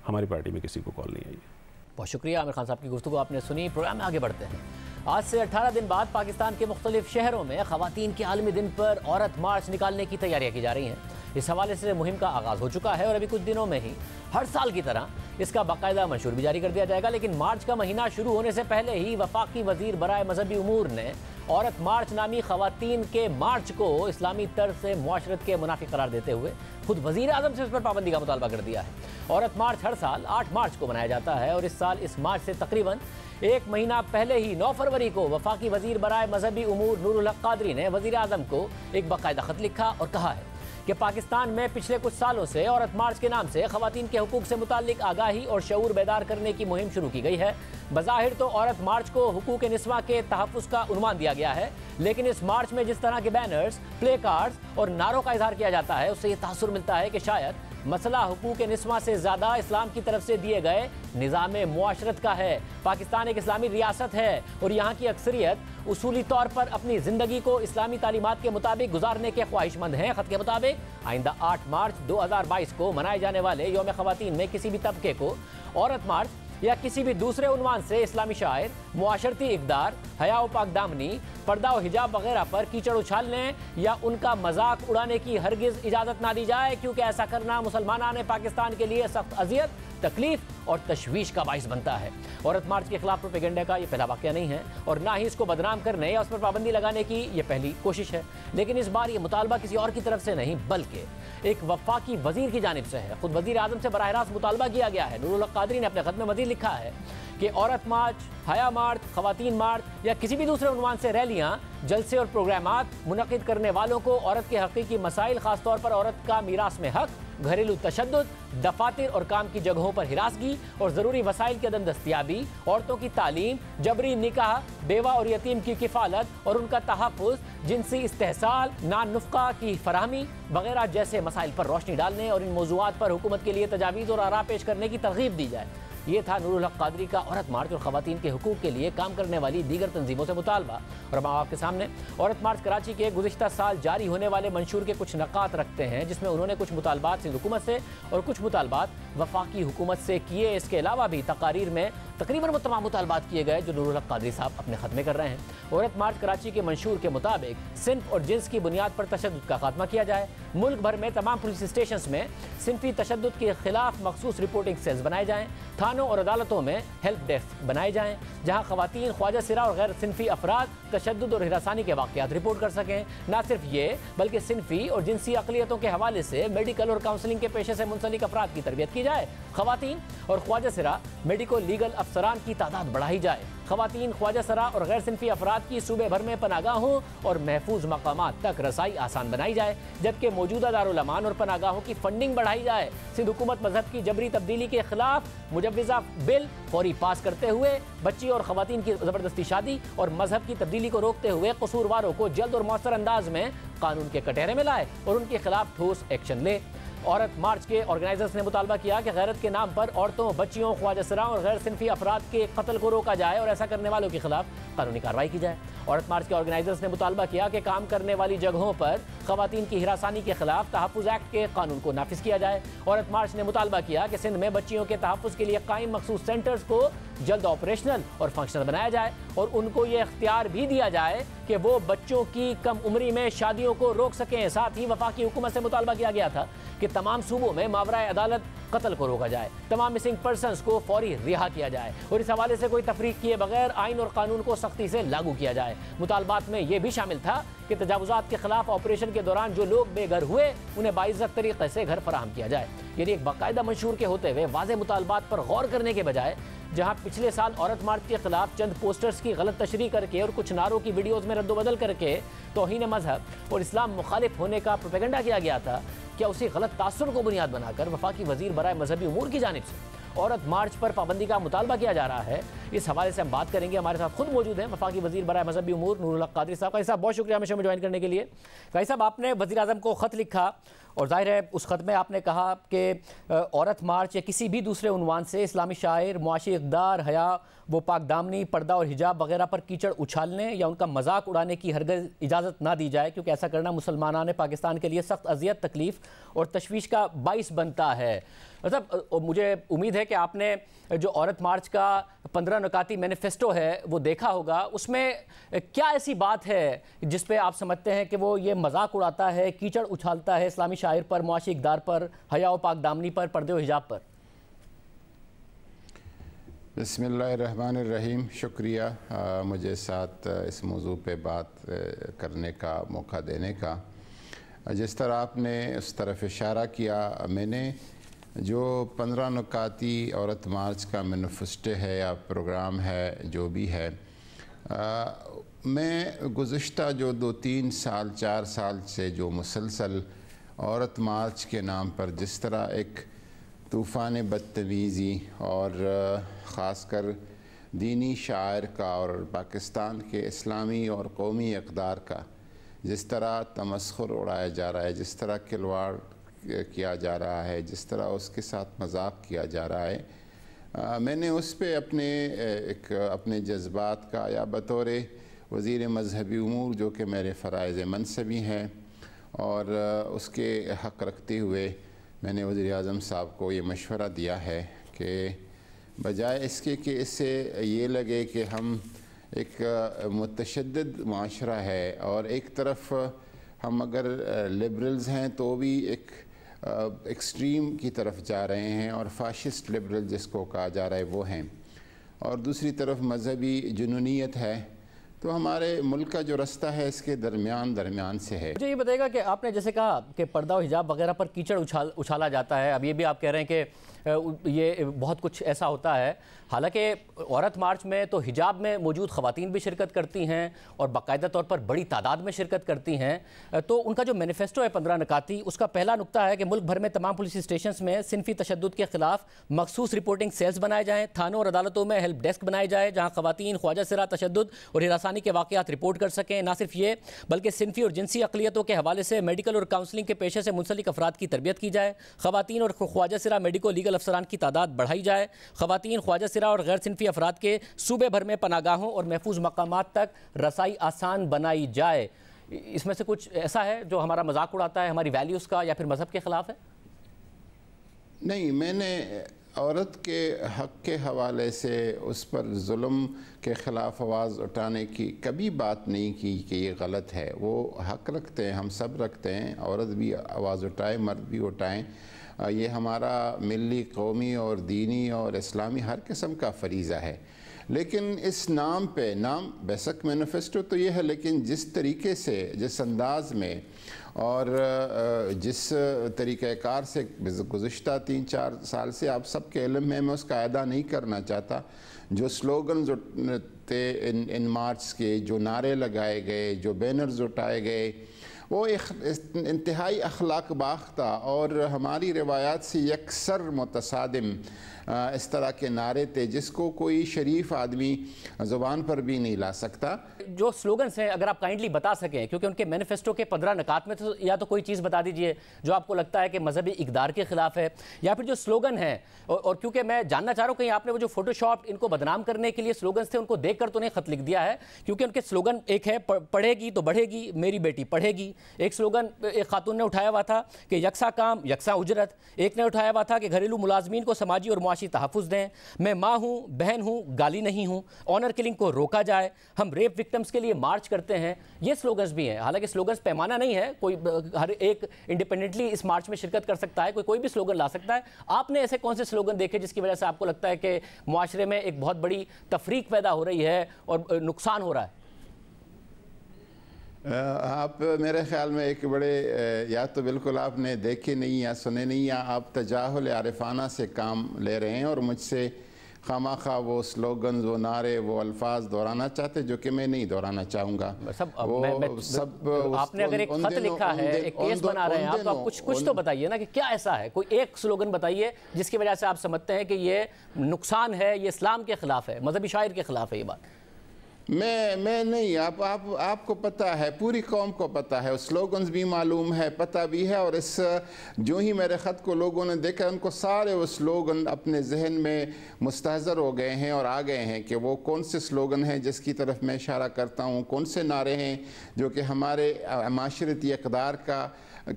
ہماری پارٹی میں کسی کو کال نہیں آئی ہے. بہت شکریہ عامر خان صاحب کی گفتگو آپ نے سنی. پروگرام میں آگے بڑھتے ہیں. آج سے 18 دن بعد پاکستان کے مختلف شہروں میں خواتین کے عالمی دن پر عورت مارچ نکالنے کی تیاریاں کی جا رہی ہیں. اس حوالے سے مہم کا آغاز ہو چکا ہے اور ابھی کچھ دنوں میں ہی ہر سال کی طرح اس کا باقاعدہ منشور بھی جاری کر دیا جائے گا. لیکن مارچ کا مہینہ شروع ہونے سے پہلے ہی وفاقی وزیر برائے مذہبی امور نے عورت مارچ نامی خواتین کے مارچ کو اسلامی طرز سے معاشرت کے منافی قرار دیتے ہوئے خود وزیر اعظم سے اس پر پابندی کا مطالبہ کر دیا ہے. عورت مارچ ہر سال 8 مارچ کو منایا جاتا ہے اور اس سال اس مارچ سے تقریباً ایک مہینہ پہلے ہی 9 فروری کو وفاقی وزیر برائے مذہبی امور نور الحق قادری نے وزیر اعظم کو ایک باقاعدہ خط لکھا اور کہا ہے کہ پاکستان میں پچھلے کچھ سالوں سے عورت مارچ کے نام سے خواتین کے حقوق سے متعلق آگاہی اور شعور بیدار کرنے کی مہم شروع کی گئی ہے۔ بظاہر تو عورت مارچ کو حقوق نسواں کے تحفظ کا عنوان دیا گیا ہے، لیکن اس مارچ میں جس طرح کے بینرز، پلے کارڈز اور نعروں کا اظہار کیا جاتا ہے، اس سے یہ تاثر ملتا ہے کہ شاید مسئلہ حقوق نسواں سے زیادہ اسلام کی طرف سے دیے گئے نظام معاشرت کا ہے۔ پاکستان ایک اسلامی ریاست ہے اور یہاں کی اکثریت اصولی طور پر اپنی زندگی کو اسلامی تعلیمات کے مطابق گزارنے کے خواہش مند ہیں۔ خط کے مطابق آئندہ 8 مارچ 2022 کو منائے جانے والے یوم خواتین میں کسی بھی طبقے کو عورت مارچ یا کسی بھی دوسرے عنوان سے اسلامی شاعر، معاشرتی اقدار، حیا و پاک دامنی، پردہ و حجاب وغیرہ پر کیچڑ اچھالنے یا ان کا مذاق اڑانے کی ہرگز اجازت نہ دی جائے، کیونکہ ایسا کرنا مسلمانان پاکستان کے لیے سخت اذیت، تکلیف اور تشویش کا باعث بنتا ہے۔ عورت مارچ کے خلاف پروپیگنڈا کا یہ پہلا واقعہ نہیں ہے اور نہ ہی اس کو بدنام کرنے یا اس پر پابندی لگانے کی یہ پہلی کوشش ہے، لیکن اس بار یہ مطالبہ کسی اور کی طرف سے نہیں بلکہ ایک وفاقی وزیر کی جانب سے ہے۔ خود وزیر اعظم سے براہ راست مطالبہ کیا گیا ہے۔ نور الحق قادری نے اپنے خط میں مزید لکھا ہے کہ عورت مارچ، حیا مارچ، خواتین مارچ یا کسی بھی دوسرے عنوان سے ریلیاں، جلسے اور پروگرامات منعقد کرنے والوں کو عورت کے حقیقی مسائل، خاص طور پر عورت کا میراث میں حق، گھریلو تشدد، دفاتر اور کام کی جگہوں پر ہراسگی اور ضروری وسائل کی عدم دستیابی، عورتوں کی تعلیم، جبری نکاح، بیوہ اور یتیم کی کفالت اور ان کا تحفظ، جنسی استحصال، نان نفقہ کی فراہمی وغیرہ جیسے مسائل پر روشنی ڈالنے اور ان موضوعات پر حکومت کے لیے تجاویز اور آراء پیش کرنے کی ترغیب دی جائے۔ یہ تھا نور الحق قادری کا عورت مارچ اور خواتین کے حقوق کے لیے کام کرنے والی دیگر تنظیموں سے مطالبہ۔ اور ہم آپ کے سامنے عورت مارچ کراچی کے گزشتہ سال جاری ہونے والے منشور کے کچھ نقاط رکھتے ہیں، جس میں انہوں نے کچھ مطالبات سندھ حکومت سے اور کچھ مطالبات وفاقی حکومت سے کیے۔ اس کے علاوہ بھی تقاریر میں تقریباً وہ تمام مطالبات کیے گئے جو نور الحق قادری صاحب اپنے خط میں کر رہے ہیں۔ عورت مارچ کراچی کے منشور کے مطابق صنف اور جنس کی بنیاد پر تشدد کا خاتمہ کیا جائے، ملک بھر میں تمام پولیس اسٹیشنز میں صنفی تشدد کے خلاف مخصوص رپورٹنگ سیلز بنائے جائیں، تھانوں اور عدالتوں میں ہیلپ ڈیسک بنائے جائیں جہاں خواتین، خواجہ سرا اور غیر صنفی افراد تشدد اور ہراسانی کے واقعات رپورٹ کر سکیں۔ نہ صرف یہ بلکہ صنفی اور جنسی اقلیتوں کے حوالے سے میڈیکل اور کاؤنسلنگ کے پیشے سے منسلک افراد کی تربیت کی جائے۔ خواتین اور خواجہ سرا میڈیکو لیگل افسران کی تعداد بڑھائی جائے۔ خواتین، خواجہ سرا اور غیر صنفی افراد کی صوبے بھر میں پناہگاہوں اور محفوظ مقامات تک رسائی آسان بنائی جائے، جبکہ موجودہ دارالامان اور پناہگاہوں کی فنڈنگ بڑھائی جائے۔ سندھ حکومت مذہب کی جبری تبدیلی کے خلاف مجوزہ بل فوری پاس کرتے ہوئے بچی اور خواتین کی زبردستی شادی اور مذہب کی تبدیلی کو روکتے ہوئے قصورواروں کو جلد اور مؤثر انداز میں قانون کے کٹہرے میں لائے اور ان کے خلاف ٹھوس ایکشن لے۔ عورت مارچ کے آرگنائزرز نے مطالبہ کیا کہ غیرت کے نام پر عورتوں، بچیوں، خواجہ سراں اور غیر صنفی افراد کے قتل کو روکا جائے اور ایسا کرنے والوں کے خلاف قانونی کارروائی کی جائے۔ عورت مارچ کے آرگنائزرز نے مطالبہ کیا کہ کام کرنے والی جگہوں پر خواتین کی ہراسانی کے خلاف تحفظ ایکٹ کے قانون کو نافذ کیا جائے۔ عورت مارچ نے مطالبہ کیا کہ سندھ میں بچیوں کے تحفظ کے لیے قائم مخصوص سینٹرز کو جلد آپریشنل اور فنکشنل بنایا جائے اور ان کو یہ اختیار بھی دیا جائے کہ وہ بچوں کی کم عمری میں شادیوں کو روک سکیں۔ ساتھ ہی وفاقی حکومت سے مطالبہ کیا گیا تھا کہ تمام صوبوں میں ماورائے عدالت قتل کو روکا جائے، تمام مسنگ پرسنز کو فوری رہا کیا جائے اور اس حوالے سے کوئی تفریق کیے بغیر آئین اور قانون کو سختی سے لاگو کیا جائے۔ مطالبات میں یہ بھی شامل تھا کہ تجاوزات کے خلاف آپریشن کے دوران جو لوگ بے گھر ہوئے انہیں باعزت طریقے سے گھر فراہم کیا جائے۔ یعنی ایک باقاعدہ منشور کے ہوتے ہوئے واضح مطالبات پر غور کرنے کے بجائے جہاں پچھلے سال عورت مارچ کے خلاف چند پوسٹرز کی غلط تشریح کر کے اور کچھ نعروں کی ویڈیوز میں رد و بدل کر کے توہین مذہب اور اسلام مخالف ہونے کا پروپیگنڈا کیا گیا تھا، کیا اسی غلط تاثر کو بنیاد بنا کر وفاقی وزیر برائے مذہبی امور کی جانب سے عورت مارچ پر پابندی کا مطالبہ کیا جا رہا ہے؟ اس حوالے سے ہم بات کریں گے۔ ہمارے ساتھ خود موجود ہیں وفاقی وزیر برائے مذہبی امور نور الحق قادری صاحب۔ قادری صاحب بہت شکریہ ہمیشہ میں جوائن کرنے کے لیے۔ قادری صاحب، آپ نے وزیر اعظم کو خط لکھا اور ظاہر ہے اس خط میں آپ نے کہا کہ عورت مارچ یا کسی بھی دوسرے عنوان سے اسلامی شاعر، معاشی اقدار، حیا و پاک دامنی، پردہ اور حجاب وغیرہ پر کیچڑ اچھالنے یا ان کا مذاق اڑانے کی ہرگز اجازت نہ دی جائے، کیونکہ ایسا کرنا مسلمانان پاکستان کے لیے سخت اذیت، تکلیف اور تشویش کا باعث بنتا ہے۔ مطلب مجھے امید ہے کہ آپ نے جو عورت مارچ کا 15 نکاتی مینیفیسٹو ہے وہ دیکھا ہوگا، اس میں کیا ایسی بات ہے جس پہ آپ سمجھتے ہیں کہ وہ یہ مذاق اڑاتا ہے، کیچڑ اچھالتا ہے اسلامی شاعر پر، معاشی اقدار پر، حیا و پاک دامنی پر، پردے و حجاب پر؟ بسم اللہ الرحمن الرحیم۔ شکریہ مجھے ساتھ اس موضوع پہ بات کرنے کا موقع دینے کا۔ جس طرح آپ نے اس طرف اشارہ کیا، میں نے جو 15 نکاتی عورت مارچ کا مینیفیسٹو ہے یا پروگرام ہے جو بھی ہے، میں گزشتہ جو 2-3 سال 4 سال سے جو مسلسل عورت مارچ کے نام پر جس طرح ایک طوفان بدتمیزی اور خاص کر دینی شاعر کا اور پاکستان کے اسلامی اور قومی اقدار کا جس طرح تمسخر اڑایا جا رہا ہے، جس طرح کھلواڑ کیا جا رہا ہے، جس طرح اس کے ساتھ مذاق کیا جا رہا ہے، میں نے اس پہ اپنے جذبات کا یا بطور وزیر مذہبی امور جو کہ میرے فرائض منصبی ہیں اور اس کے حق رکھتے ہوئے میں نے وزیر اعظم صاحب کو یہ مشورہ دیا ہے کہ بجائے اس کے کہ اس سے یہ لگے کہ ہم ایک متشدد معاشرہ ہے اور ایک طرف ہم اگر لبرلز ہیں تو بھی ایک ایکسٹریم کی طرف جا رہے ہیں اور فاشسٹ لبرل جس کو کہا جا رہا ہے وہ ہیں، اور دوسری طرف مذہبی جنونیت ہے، تو ہمارے ملک کا جو رستہ ہے اس کے درمیان سے ہے۔ مجھے یہ بتائے گا کہ آپ نے جیسے کہا کہ پردہ و حجاب وغیرہ پر کیچڑ اچھالا جاتا ہے، اب یہ بھی آپ کہہ رہے ہیں کہ یہ بہت کچھ ایسا ہوتا ہے، حالانکہ عورت مارچ میں تو حجاب میں موجود خواتین بھی شرکت کرتی ہیں اور باقاعدہ طور پر بڑی تعداد میں شرکت کرتی ہیں، تو ان کا جو مینیفیسٹو ہے 15 نکاتی، اس کا پہلا نکتہ ہے کہ ملک بھر میں تمام پولیس اسٹیشنز میں صنفی تشدد کے خلاف مخصوص رپورٹنگ سیلز بنائے جائیں، تھانوں اور عدالتوں میں ہیلپ ڈیسک بنائے جائے جہاں خواتین خواجہ سرا تشدد اور ہراسانی کے واقعات رپورٹ کر سکیں۔ نہ صرف یہ بلکہ صنفی اور جنسی اقلیتوں کے حوالے سے میڈیکل اور کاؤنسلنگ کے پیشے سے منسلک افراد کی تربیت کی جائے، خواتین اور خواجہ سرا میڈیکو لیگل افسران کی تعداد بڑھائی جائے، خواتین خواجہ سرا اور غیر صنفی افراد کے صوبے بھر میں پناہ گاہوں اور محفوظ مقامات تک رسائی آسان بنائی جائے۔ اس میں سے کچھ ایسا ہے جو ہمارا مذاق اڑاتا ہے ہماری ویلیوز کا یا پھر مذہب کے خلاف ہے؟ نہیں، میں نے عورت کے حق کے حوالے سے اس پر ظلم کے خلاف آواز اٹھانے کی کبھی بات نہیں کی کہ یہ غلط ہے۔ وہ حق رکھتے ہیں، ہم سب رکھتے ہیں، عورت بھی آواز اٹھائے، مرد بھی اٹھائیں، یہ ہمارا ملی، قومی اور دینی اور اسلامی ہر قسم کا فریضہ ہے۔ لیکن اس نام پہ بیسک مینیفیسٹو تو یہ ہے، لیکن جس طریقے سے، جس انداز میں اور جس طریقہ کار سے گزشتہ 3-4 سال سے آپ سب کے علم میں اس کا اعادہ نہیں کرنا چاہتا، جو سلوگنز تھے ان مارچ کے، جو نعرے لگائے گئے، جو بینرز اٹھائے گئے، وہ انتہائی اخلاق باختہ اور ہماری روایات سے یکسر متصادم اس طرح کے نعرے تھے جس کو کوئی شریف آدمی زبان پر بھی نہیں لا سکتا۔ جو سلوگنز ہیں اگر آپ کائنڈلی بتا سکیں، کیونکہ ان کے مینیفیسٹو کے 15 نکات میں یا تو کوئی چیز بتا دیجئے جو آپ کو لگتا ہے کہ مذہبی اقدار کے خلاف ہے، یا پھر جو سلوگن ہیں، اور کیونکہ میں جاننا چاہ رہا ہوں کہیں آپ نے وہ جو فوٹو شاپ ان کو بدنام کرنے کے لیے سلوگنز تھے ان کو دیکھ کر تو نہیں خط لکھ دیا ہے، کیونکہ ان کے سلوگن ایک ہے پڑھے گی تو بڑھے گی، میری بیٹی پڑھے گی، ایک سلوگن ایک خاتون نے اٹھایا ہوا تھا کہ یکساں کام یکساں اجرت، ایک نے اٹھایا ہوا تھا کہ گھریلو ملازمین کو سماجی اور معاشی تحفظ دیں، میں ماں ہوں، بہن ہوں، گالی نہیں ہوں، آنر کلنگ کو روکا جائے، ہم ریپ وکٹمز کے لیے مارچ کرتے ہیں۔ یہ سلوگنز بھی ہیں، حالانکہ سلوگنز پیمانہ نہیں ہے، کوئی ہر ایک انڈیپینڈنٹلی اس مارچ میں شرکت کر سکتا ہے، کوئی بھی سلوگن لا سکتا ہے۔ آپ نے ایسے کون سے سلوگن دیکھے جس کی وجہ سے آپ کو لگتا ہے کہ معاشرے میں ایک بہت بڑی تفریق پیدا ہو رہی ہے اور نقصان ہو رہا ہے؟ آپ میرے خیال میں ایک بڑے یا تو بالکل آپ نے دیکھے نہیں یا سنے نہیں، یا آپ تجاہل عارفانہ سے کام لے رہے ہیں اور مجھ سے خامخواہ وہ سلوگنز، وہ نعرے، وہ الفاظ دہرانا چاہتے جو کہ میں نہیں دہرانا چاہوں گا۔ آپ نے اگر ایک خط لکھا ہے، ایک کیس بنا رہے ہیں آپ، تو آپ کچھ تو بتائیے نا کہ کیا ایسا ہے، کوئی ایک سلوگن بتائیے جس کی وجہ سے آپ سمجھتے ہیں کہ یہ نقصان ہے، یہ اسلام کے خلاف ہے، مذہبی شاعر کے خلاف ہے یہ بات۔ میں نہیں، آپ کو پتہ ہے، پوری قوم کو پتہ ہے، سلوگنز بھی معلوم ہے، پتہ بھی ہے، اور اس جو ہی میرے خط کو لوگوں نے دیکھا ان کو سارے وہ سلوگن اپنے ذہن میں مستحضر ہو گئے ہیں اور آ گئے ہیں کہ وہ کون سے سلوگن ہیں جس کی طرف میں اشارہ کرتا ہوں، کون سے نعرے ہیں جو کہ ہمارے معاشرتی اقدار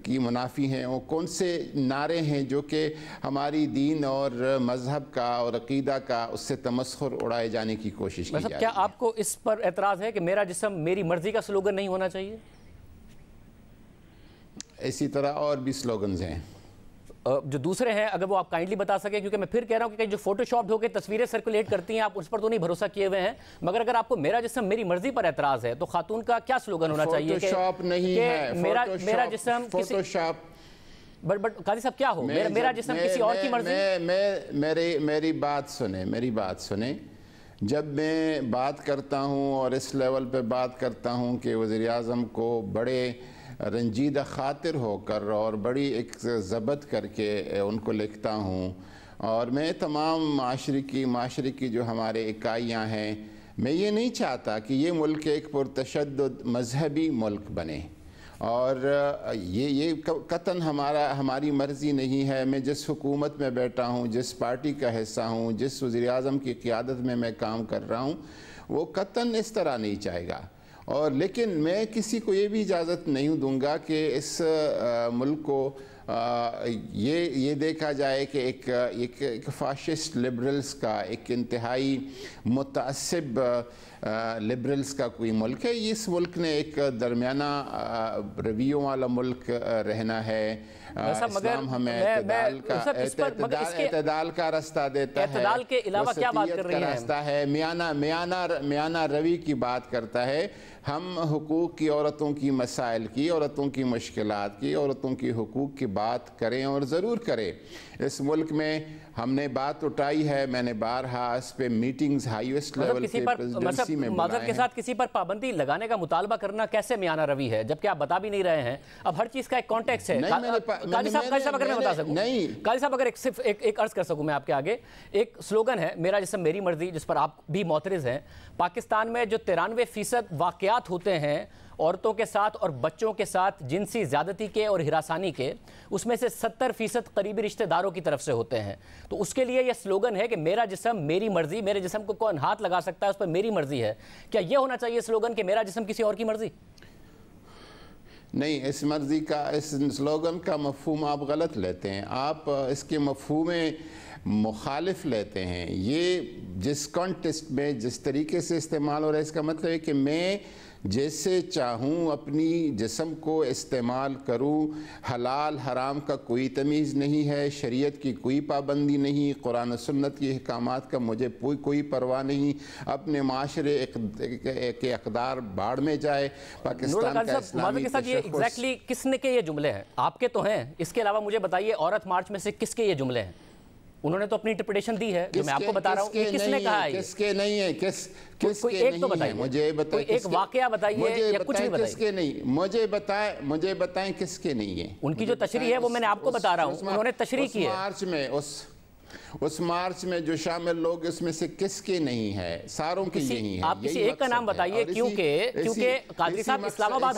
کی منافی ہیں، وہ کون سے نعرے ہیں جو کہ ہماری دین اور مذہب کا اور عقیدہ کا اس سے تمسخر اڑائے جانے کی کوشش کی جا رہی ہے۔ کیا آپ کو اس پر اعتراض ہے کہ میرا جسم میری مرضی کا سلوگن نہیں ہونا چاہیے؟ اسی طرح اور بھی سلوگنز ہیں جو دوسرے ہیں، اگر وہ آپ کائنڈلی بتا سکیں، کیونکہ میں پھر کہہ رہا ہوں کہ جو فوٹو شاپ ہو کے تصویریں سرکولیٹ کرتی ہیں آپ اس پر تو نہیں بھروسہ کیے ہوئے ہیں، مگر اگر آپ کو میرا جسم میری مرضی پر اعتراض ہے تو خاتون کا کیا سلوگن ہونا چاہیے؟ فوٹو شاپ نہیں ہے، میرا جسم فوٹو شاپ بٹ قاضی صاحب کیا ہو، میرا جسم کسی اور کی مرضی؟ میری بات سنیں، جب میں بات کرتا ہوں اور اس لیول پہ بات کرتا ہوں کہ وزیر اعظم کو بڑے رنجیدہ خاطر ہو کر اور بڑی ایک ضبط کر کے ان کو لکھتا ہوں، اور میں تمام معاشرے کی جو ہمارے اکائیاں ہیں، میں یہ نہیں چاہتا کہ یہ ملک ایک پرتشدد مذہبی ملک بنے، اور یہ قطعاً ہماری مرضی نہیں ہے۔ میں جس حکومت میں بیٹھا ہوں، جس پارٹی کا حصہ ہوں، جس وزیر اعظم کی قیادت میں کام کر رہا ہوں، وہ قطعاً اس طرح نہیں چاہے گا، اور لیکن میں کسی کو یہ بھی اجازت نہیں دوں گا کہ اس ملک کو یہ دیکھا جائے کہ ایک فاشسٹ لبرلز کا، ایک انتہائی متعصب لبرلز کا کوئی ملک ہے۔ اس ملک نے ایک درمیانہ رویوں والا ملک رہنا ہے۔ اسلام ہمیں اعتدال کا راستہ دیتا ہے، اعتدال کے علاوہ کیا بات کر رہی ہے؟ میانہ روی کی بات کرتا ہے۔ ہم حقوق کی، عورتوں کی مسائل کی، عورتوں کی مشکلات کی، عورتوں کی حقوق کی بات کریں، اور ضرور کریں۔ اس ملک میں ہم نے بات اٹھائی ہے، میں نے بارہا اس پہ میٹنگز ہائیسٹ لیول کے پریزیڈنسی میں معذرت کے ساتھ کسی پر پابندی لگانے کا مطالبہ کرنا کیسے میانہ روی ہے، جبکہ آپ بتا بھی نہیں رہے ہیں؟ اب ہر چیز کا ایک کانٹیکس ہے۔ قاضی صاحب اگر میں بتا سکوں، قاضی صاحب اگر صرف ایک عرض کر سکوں میں آپ کے آگے، ایک سلوگن ہے میرا جسم میری مرضی، جس پر آپ بھی معترض ہیں۔ پاکستان میں جو 93% واقعات ہوتے ہیں عورتوں کے ساتھ اور بچوں کے ساتھ جنسی زیادتی کے اور ہراسانی کے، اس میں سے 70% قریبی رشتہ داروں کی طرف سے ہوتے ہیں۔ تو اس کے لیے یہ سلوگن ہے کہ میرا جسم میری مرضی، میرے جسم کو کون ہاتھ لگا سکتا ہے، اس پر میری مرضی ہے۔ کیا یہ ہونا چاہیے سلوگن کہ میرا جسم کسی اور کی مرضی؟ نہیں، اس مرضی کا، اس سلوگن کا مفہوم آپ غلط لیتے ہیں، آپ اس کے مفہوم مخالف لیتے ہیں۔ یہ جس کانٹیکسٹ میں جس طریقے سے استعمال ہو رہا ہے، اس کا مطلب ہے کہ میں جیسے چاہوں اپنی جسم کو استعمال کروں، حلال حرام کا کوئی تمیز نہیں ہے، شریعت کی کوئی پابندی نہیں، قرآن و سنت کی احکامات کا مجھے کوئی پرواہ نہیں۔ اپنے معاشرے کے اقدار باڑ میں جائے۔ پاکستان کا اسلامی ایگزیکٹلی کس نے کے یہ جملے ہیں؟ آپ کے تو ہیں، اس کے علاوہ مجھے بتائیے عورت مارچ میں سے کس کے یہ جملے ہیں؟ انہوں نے تو اپنی انٹرپریٹیشن دی ہے جو میں آپ کو بتا رہا ہوں۔ یہ کس نے کہا ہے؟ کس کے نہیں ہے؟ کس کوئی کے ایک تو نہیں ہے؟ بتائیے، مجھے بتائیں، ایک واقعہ بتائیے یا کچھ بھی کس کے نہیں؟ مجھے بتائیں کس کے نہیں ہے؟ ان کی جو تشریح ہے وہ میں نے آپ کو بتا رہا ہوں، انہوں نے تشریح کی ہے۔ اس مارچ میں جو شامل لوگ، اس میں سے کس کے نہیں ہے؟ ساروں کے یہی ہے۔ آپ کسی ایک کا نام بتائیے، کیونکہ قاضی صاحب اسلام آباد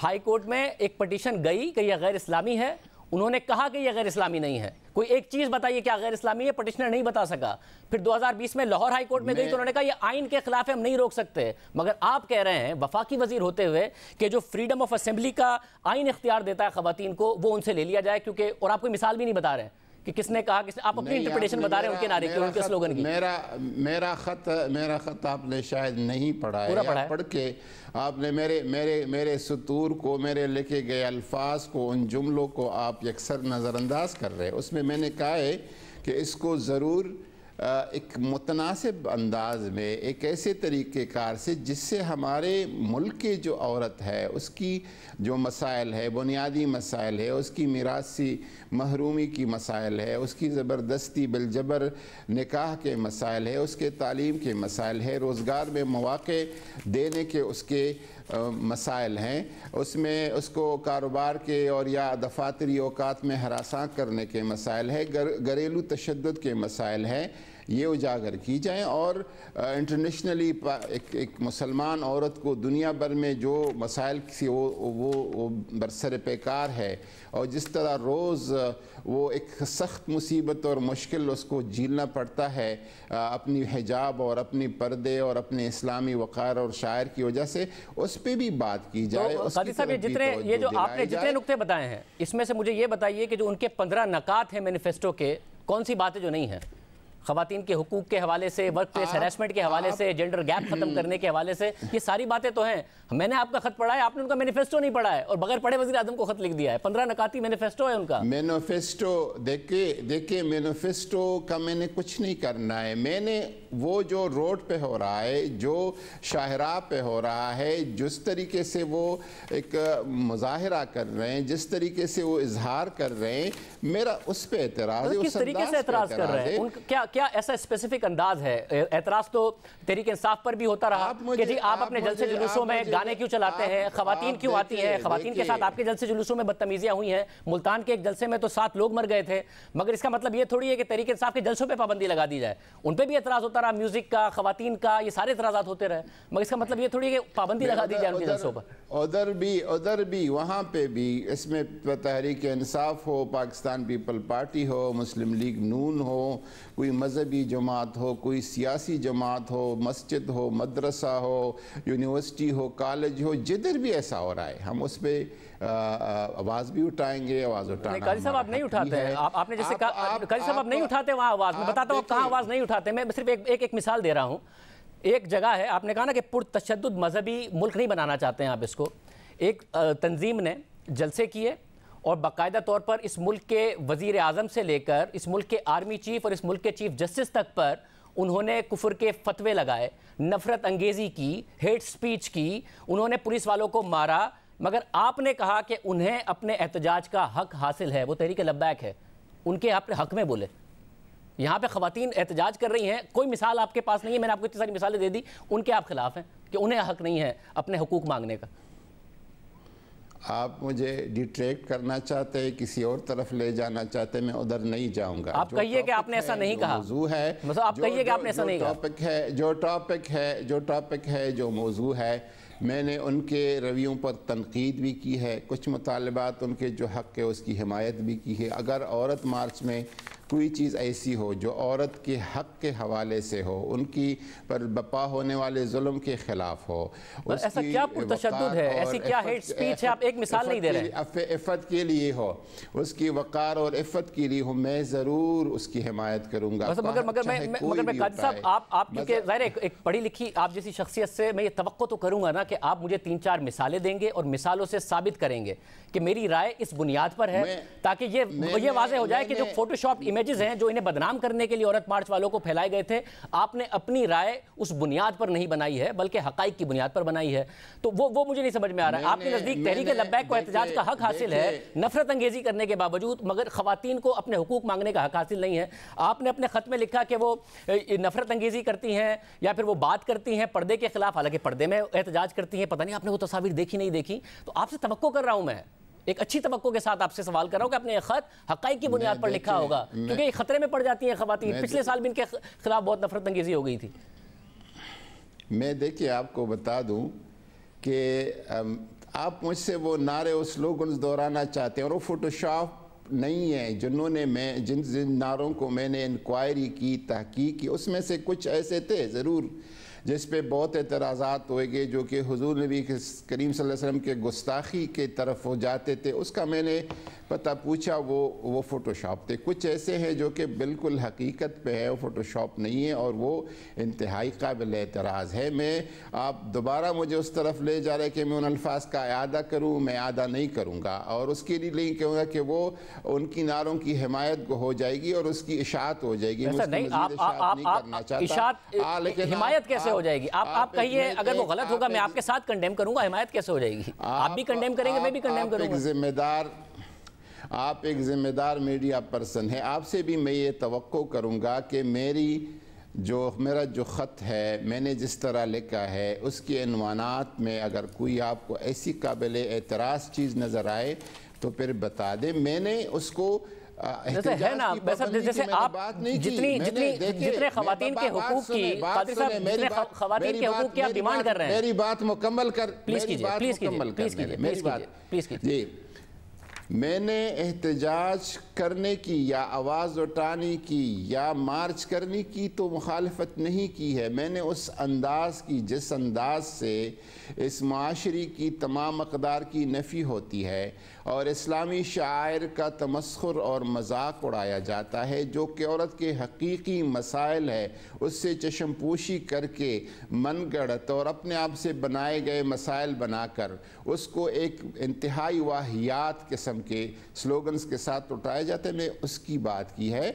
ہائی کورٹ میں ایک پٹیشن گئی کہ یہ غیر اسلامی ہے، انہوں نے کہا کہ یہ غیر اسلامی نہیں ہے۔ کوئی ایک چیز بتائیے کیا غیر اسلامی ہے؟ پٹیشنر نہیں بتا سکا۔ پھر 2020 میں لاہور ہائی کورٹ میں گئی تو انہوں نے کہا یہ آئین کے خلاف ہم نہیں روک سکتے، مگر آپ کہہ رہے ہیں وفاقی وزیر ہوتے ہوئے کہ جو فریڈم آف اسمبلی کا آئین اختیار دیتا ہے خواتین کو، وہ ان سے لے لیا جائے، کیونکہ اور آپ کوئی مثال بھی نہیں بتا رہے ہیں کہ کس نے کہا، آپ اپنی انٹرپریٹیشن بتا رہے ہیں ان کے نعرے کی، ان کے سلوگن کی۔ میرا خط آپ نے شاید نہیں پڑھا ہے، پڑھ کے آپ نے میرے سطور کو، میرے لکھے گئے الفاظ کو، ان جملوں کو آپ یکسر نظر انداز کر رہے ہیں۔ اس میں نے کہا ہے کہ اس کو ضرور ایک متناسب انداز میں، ایک ایسے طریقہ کار سے جس سے ہمارے ملک کی جو عورت ہے، اس کی جو مسائل ہے، بنیادی مسائل ہے، اس کی میراثی محرومی کی مسائل ہے، اس کی زبردستی بالجبر نکاح کے مسائل ہے، اس کے تعلیم کے مسائل ہے، روزگار میں مواقع دینے کے اس کے مسائل ہیں، اس میں اس کو کاروبار کے اور یا دفاتری اوقات میں ہراساں کرنے کے مسائل ہے، گھریلو تشدد کے مسائل ہیں، یہ اجاگر کی جائیں، اور انٹرنیشنلی ایک مسلمان عورت کو دنیا بھر میں جو مسائل سے وہ برسر پیکار ہے، اور جس طرح روز وہ ایک سخت مصیبت اور مشکل اس کو جھیلنا پڑتا ہے اپنی حجاب اور اپنی پردے اور اپنے اسلامی وقار اور شاعر کی وجہ سے، اس پہ بھی بات کی جائے۔ قاضی صاحب یہ جو آپ نے جتنے نکتے بتائے ہیں، اس میں سے مجھے یہ بتائیے کہ جو ان کے 15 نکات ہیں مینیفیسٹو کے، کون سی باتیں جو نہیں ہیں؟ خواتین کے حقوق کے حوالے سے، ورک پلیس ہیراسمنٹ کے حوالے سے، جینڈر گیپ ختم کرنے کے حوالے سے، یہ ساری باتیں تو ہیں۔ میں نے آپ کا خط پڑھا ہے، آپ نے ان کا مینیفیسٹو نہیں پڑھا ہے، اور بغیر پڑھے وزیر اعظم کو خط لکھ دیا ہے۔ 15 نکاتی مینیفیسٹو ہے ان کا۔ مینیفیسٹو دیکھیں مینیفیسٹو کا میں نے کچھ نہیں کرنا ہے، میں نے وہ جو روڈ پہ ہو رہا ہے، جو شاہراہ پہ ہو رہا ہے، جس طریقے سے وہ ایک مظاہرہ کر رہے ہیں، جس طریقے سے وہ اظہار کر رہے ہیں، میرا اس پہ اعتراض ہے۔ کس طریقے سے اعتراض کر رہے ہیں؟ क्या ऐसा स्पेसिफिक अंदाज है? एतराज़ तो तहरीक इंसाफ पर भी होता रहा कि जी आप अपने जलसे जुलूसों में गाने क्यों चलाते हैं, खवातीन क्यों आती हैं, खवातीन के साथ आपके जलसे जुलूसों में बदतमीजियां हुई हैं। मुल्तान के एक जलसे में तो 7 लोग मर गए थे, मगर इसका मतलब ये थोड़ी है कि तहरीक इंसाफ के जलसों पर पाबंदी लगा दी जाए। उन पर भी एतराज़ होता रहा, म्यूजिक का, खवातीन का, ये सारे एतराज़ात होते रहे, मगर इसका मतलब ये थोड़ी है कि पाबंदी लगा दी जाए उनके जलसों पर। उधर भी वहाँ पे भी, इसमें तहरीक इंसाफ हो, पाकिस्तान पीपल पार्टी हो, मुस्लिम लीग नून हो, कोई मजहबी जमात हो, कोई सियासी जमात हो, मस्जिद हो, मदरसा हो, यूनिवर्सिटी हो, कॉलेज हो, जिधर भी ऐसा हो रहा है हम उस पर आवाज़ भी उठाएंगे। आवाज़ उठाना काजी साहब आप नहीं उठाते हैं, आपने जैसे कहा काजी साहब आप नहीं उठाते वहाँ आवाज़। मैं बताता हूँ कहाँ आवाज़ नहीं उठाते। मैं सिर्फ एक मिसाल दे रहा हूँ। एक जगह है, आपने कहा ना कि पुरतशद्दुद मजहबी मुल्क नहीं बनाना चाहते हैं आप इसको। एक तंजीम ने जलसे किए और बाकायदा तौर पर इस मुल्क के वज़ीर आज़म से लेकर इस मुल्क के आर्मी चीफ और इस मुल्क के चीफ जस्टिस तक पर उन्होंने कुफर के फतवे लगाए, नफरत अंगेज़ी की, हेट स्पीच की, उन्होंने पुलिस वालों को मारा। मगर आपने कहा कि उन्हें अपने एहतजाज का हक हासिल है, वो तहरीक लब्बैक है, उनके आपने हक में बोले। यहाँ पे ख़वातीन एहतजाज कर रही हैं, कोई मिसाल आपके पास नहीं है, मैंने आपको इतनी सारी मिसालें दे दी, उनके आप खिलाफ हैं कि उन्हें हक नहीं है अपने हुकूक मांगने का। आप मुझे डिट्रैक्ट करना चाहते हैं, किसी और तरफ ले जाना चाहते हैं, मैं उधर नहीं जाऊंगा। आप कहिए कि आपने ऐसा नहीं कहा। मौजू है, मतलब आप कहिए कि आपने ऐसा नहीं कहा। जो टॉपिक है, जो मौजू है, मैंने उनके रवैयों पर तनकीद भी की है, कुछ मुतालबात उनके जो हक़ है उसकी हिमायत भी की है। अगर औरत मार्च में कोई चीज़ ऐसी हो जो औरत के हक़ के हवाले से हो, उनकी पर बपा होने वाले जुल्म के ख़िलाफ़ हो, ऐसा क्या पुरतशद्दुद है, ऐसी क्या हेट स्पीच है? आप एक मिसाल नहीं दे रहे हैं। इफ़्फ़त के लिए हो, उसकी वक़ार और इफ़्फ़त के लिए हो, मैं ज़रूर उसकी हिमायत करूँगा। मगर मैं काजी साहब आप क्योंकि ज़ाहिर एक पढ़ी लिखी आप जैसी शख्सियत से मैं ये तवक्को तो करूँगा ना कि आप मुझे 3-4 मिसालें देंगे और मिसालों से साबित करेंगे कि मेरी राय इस बुनियाद पर है, ताकि ये वाज़ेह हो जाए कि जो फोटोशॉप इमेजेस हैं जो इन्हें बदनाम करने के लिए औरत मार्च वालों को फैलाए गए थे, आपने अपनी राय उस बुनियाद पर नहीं बनाई है बल्कि हक़ाइक़ की बुनियाद पर बनाई है। तो वो मुझे नहीं समझ में आ रहा है। आपके नज़दीक तहरीक लब्बैक को एहतजाज का हक हासिल है नफरत अंगेज़ी करने के बावजूद, मगर ख़वातीन को अपने हुकूक मांगने का हक हासिल नहीं है। आपने अपने ख़त में लिखा कि वो नफरत अंगेज़ी करती हैं या फिर वो बात करती हैं पर्दे के खिलाफ, हालांकि पर्दे में एहतजाज करती हैं। पता नहीं आपने वो तस्वीर देखी नहीं देखी। तो आपसे तवक्को कर रहा हूँ, मैं एक अच्छी तवक्को के साथ आपसे सवाल कर रहा हूँ कि आपने खत हक़ाइक़ की बुनियाद पर लिखा होगा, क्योंकि खतरे में पड़ जाती हैं ख़वातीन। पिछले साल भी इनके खिलाफ बहुत नफरत अंगेज़ी हो गई थी। मैं देखिए आपको बता दूं कि आप मुझसे वो नारे और स्लोगन्स दोहराना चाहते हैं और वो फोटोशॉप नहीं है। जिन्होंने जिन नारों को मैंने इंक्वायरी की, तहकीक की, उसमें से कुछ ऐसे थे ज़रूर जिस पे बहुत एतराज़ात होएंगे जो कि हुज़ूर नबी करीम सल्लल्लाहु अलैहि वसल्लम के गुस्ताखी के तरफ हो जाते थे। उसका मैंने पता पूछा, वो फ़ोटोशॉप थे। कुछ ऐसे हैं जो कि बिल्कुल हकीकत पे है, वो फ़ोटोशॉप नहीं है और वो इंतहाई काबिल एतराज़ है। मैं आप दोबारा मुझे उस तरफ ले जा रहे कि मैं उन अल्फाज का अयादा करूँ, मैं अयादा नहीं करूँगा और उसके लिए नहीं कहूँगा कि वो उनकी नारों की हिमायत हो जाएगी और उसकी इशाअत हो जाएगी। हिमायत कैसे हो जाएगी? आप कहिए, अगर वो गलत होगा मैं आपके साथ कंडेम करूंगा, हिमायत कैसे हो जाएगी? आप भी कंडेम करेंगे, मैं भी कंडेम करूंगा। आप एक जिम्मेदार मीडिया पर्सन है, आपसे भी मैं ये तवक्को करूंगा कि मेरा जो ख़त है, मैंने जिस तरह लिखा है, उसके इन्वानात में अगर कोई आपको ऐसी काबिल एतराज़ चीज़ नज़र आए तो फिर बता दे। मैंने उसको है ना, जैसे आप जितने खवातीन के हुकूक की खवातीन के हुकूक की आप डिमांड कर रहे हैं, मेरी बात मुकम्मल कर, प्लीज कीजिए। मैंने एहतजाज करने की या आवाज़ उठाने की या मार्च करने की तो मुखालफत नहीं की है। मैंने उस अंदाज की जिस अंदाज से इस माशरे की तमाम अक़दार की नफ़ी होती है और इस्लामी शायर का तमस्खुर और मजाक उड़ाया जाता है, जो कि औरत के हकीकी मसाइल है, उससे चश्मपोशी करके मनगढ़ंत और अपने आप से बनाए गए मसाइल बनाकर उसको एक इंतहाई वाहियात किस्म के स्लोगन्स के साथ उठाया जाता है। मैं उसकी बात की है।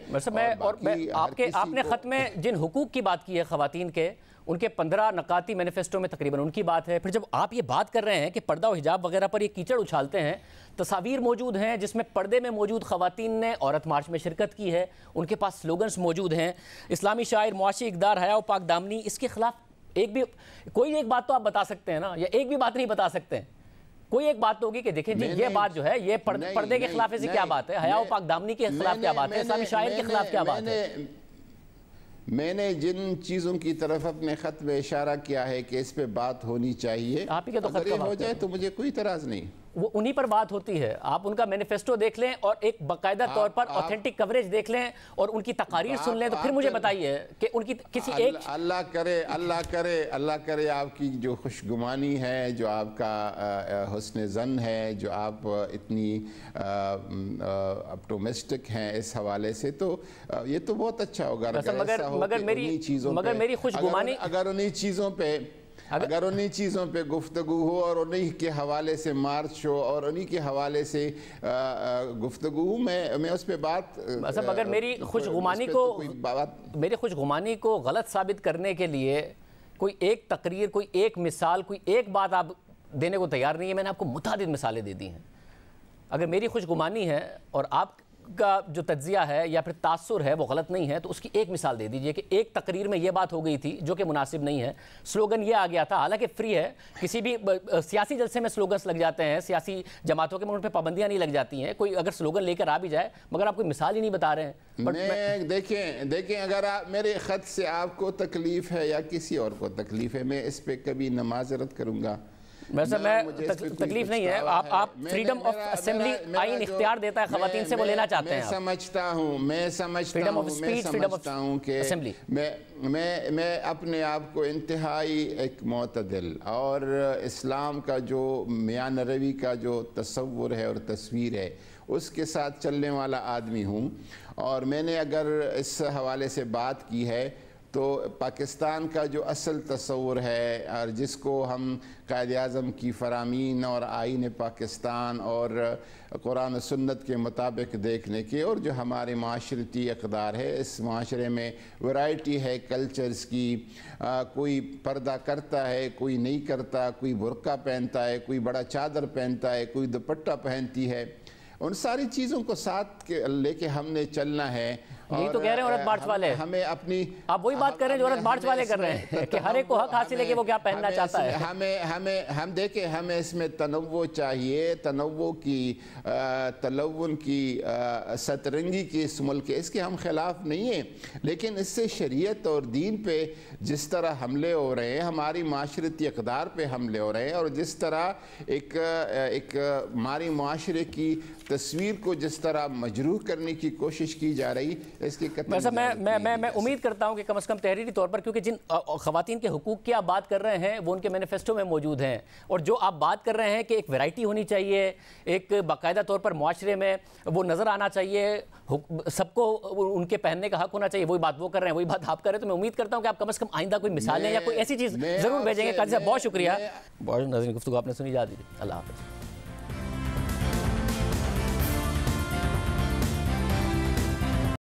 आपने खत में जिन हुकूक की बात की है खवातीन के, ان کے 15 نکاتی مینیفیسٹو میں تقریباً ان کی بات ہے. پھر جب آپ یہ بات کر رہے ہیں کہ پردہ و حجاب وغیرہ پر یہ کیچڑ اچھالتے ہیں, تصاویر موجود ہیں جس میں پردے میں موجود خواتین نے عورت مارچ میں شرکت کی ہے, ان کے پاس سلوگنز موجود ہیں, اسلامی شاعر, معاشی اقدار, حیا و پاک دامنی, اس کے خلاف کوئی ایک بات تو آپ بتا سکتے ہیں نا, یا ایک بھی بات نہیں بتا سکتے ہیں؟ کوئی ایک بات تو ہوگی کہ دیکھیں جی یہ بات جو ہے یہ پردے کے خلاف ایسی کیا بات ہے, حیا و پاک دامنی کے خلاف کیا بات ہے, اسلامی شاعر کے خلاف کیا بات ہے؟ میں نے جن چیزوں کی طرف اپنے خط میں اشارہ کیا ہے کہ اس پہ بات ہونی چاہیے, اگر یہ ہو جائے تو مجھے کوئی اعتراض نہیں. وہ انہی پر بات ہوتی ہے. آپ ان کا مینیفیسٹو دیکھ لیں اور ایک باقاعدہ طور پر اوتھینٹک کوریج دیکھ لیں اور ان کی تقاریر سن لیں, تو پھر مجھے بتائیے کہ ان کی کسی ایک اللہ کرے آپ کی جو خوشگمانی ہے, جو آپ کا حسن ظن ہے, جو آپ اتنی اپٹومسٹک ہیں اس حوالے سے, تو یہ تو بہت اچھا ہوگا. مگر میری خوشگمانی اگر انہی چیزوں پہ گفتگو ہو اور انہی کے حوالے سے مارچ ہو اور انہی کے حوالے سے گفتگو ہو, میں اس پہ بات مگر میری خوشگمانی کو غلط ثابت کرنے کے لیے کوئی ایک تقریر, کوئی ایک مثال, کوئی ایک بات آپ دینے کو تیار نہیں ہے. میں نے آپ کو متعدد مثالیں دے دی ہیں. اگر میری خوشگمانی ہے اور آپ کا جو تجزیہ ہے یا پھر تاثر ہے وہ غلط نہیں ہے, تو اس کی ایک مثال دے دیجئے کہ ایک تقریر میں یہ بات ہو گئی تھی جو کہ مناسب نہیں ہے, سلوگن یہ آ گیا تھا, حالانکہ فری ہے, کسی بھی سیاسی جلسے میں سلوگنز لگ جاتے ہیں, سیاسی جماعتوں کے ان پہ پابندیاں نہیں لگ جاتی ہیں, کوئی اگر سلوگن لے کر آ بھی جائے, مگر آپ کوئی مثال ہی نہیں بتا رہے ہیں. دیکھیں اگر میرے خط سے آپ کو تکلیف ہے یا کسی اور کو تکلیف ہے, میں اس پہ کبھی نہ معذرت کروں گا. ویسے میں تکلیف نہیں ہے, آپ فریڈم آف اسمبلی آئین اختیار دیتا ہے خواتین سے, وہ لینا چاہتے ہیں. میں سمجھتا ہوں کہ میں اپنے آپ کو انتہائی ایک معتدل اور اسلام کا جو میان روی کا جو تصور ہے اور تصویر ہے اس کے ساتھ چلنے والا آدمی ہوں, اور میں نے اگر اس حوالے سے بات کی ہے تو پاکستان کا جو اصل تصور ہے اور جس کو ہم قائد اعظم کی فرامین اور آئین پاکستان اور قرآن و سنت کے مطابق دیکھنے کے, اور جو ہمارے معاشرتی اقدار ہے, اس معاشرے میں ورائٹی ہے کلچرز کی, کوئی پردہ کرتا ہے, کوئی نہیں کرتا, کوئی برقع پہنتا ہے, کوئی بڑا چادر پہنتا ہے, کوئی دوپٹہ پہنتی ہے, ان ساری چیزوں کو ساتھ لے کے ہم نے چلنا ہے. یہی تو کہہ رہے ہیں عورت مارچ والے, ہمیں اپنی آپ وہی بات کر رہے ہیں جو عورت مارچ والے کر رہے ہیں کہ ہر ایک کو حق حاصل ہے کہ وہ کیا پہننا چاہتا ہے. ہم دیکھیں, ہمیں اس میں تنوع چاہیے, تنوع کی تلون کی سترنگی کی اس ملک, اس کے ہم خلاف نہیں ہیں, لیکن اس سے شریعت اور دین پہ جس طرح حملے ہو رہے ہیں, ہماری معاشرتی اقدار پہ حملے ہو رہے ہیں, اور جس طرح ایک ہماری معاشرے کی تصویر کو جس طرح مجروح کرنے کی کوشش کی جا رہی, اس کی میں امید کرتا ہوں کہ کم از کم تحریری طور پر, کیونکہ جن خواتین کے حقوق کی آپ بات کر رہے ہیں وہ ان کے مینیفیسٹو میں موجود ہیں, اور جو آپ بات کر رہے ہیں کہ ایک ویرائٹی ہونی چاہیے, ایک باقاعدہ طور پر معاشرے میں وہ نظر آنا چاہیے, سب کو ان کے پہننے کا حق ہونا چاہیے, وہی بات وہ کر رہے ہیں, وہی بات آپ کر رہے ہیں. تو میں امید کرتا ہوں کہ آپ کم از کم آئندہ کوئی مثالیں یا کوئی ایسی چیز ضرور بھیجیں گے. قاضی صاحب بہت شکریہ. ناظرین گفتگو آپ نے سنی, جا دیجیے. اللہ حافظ.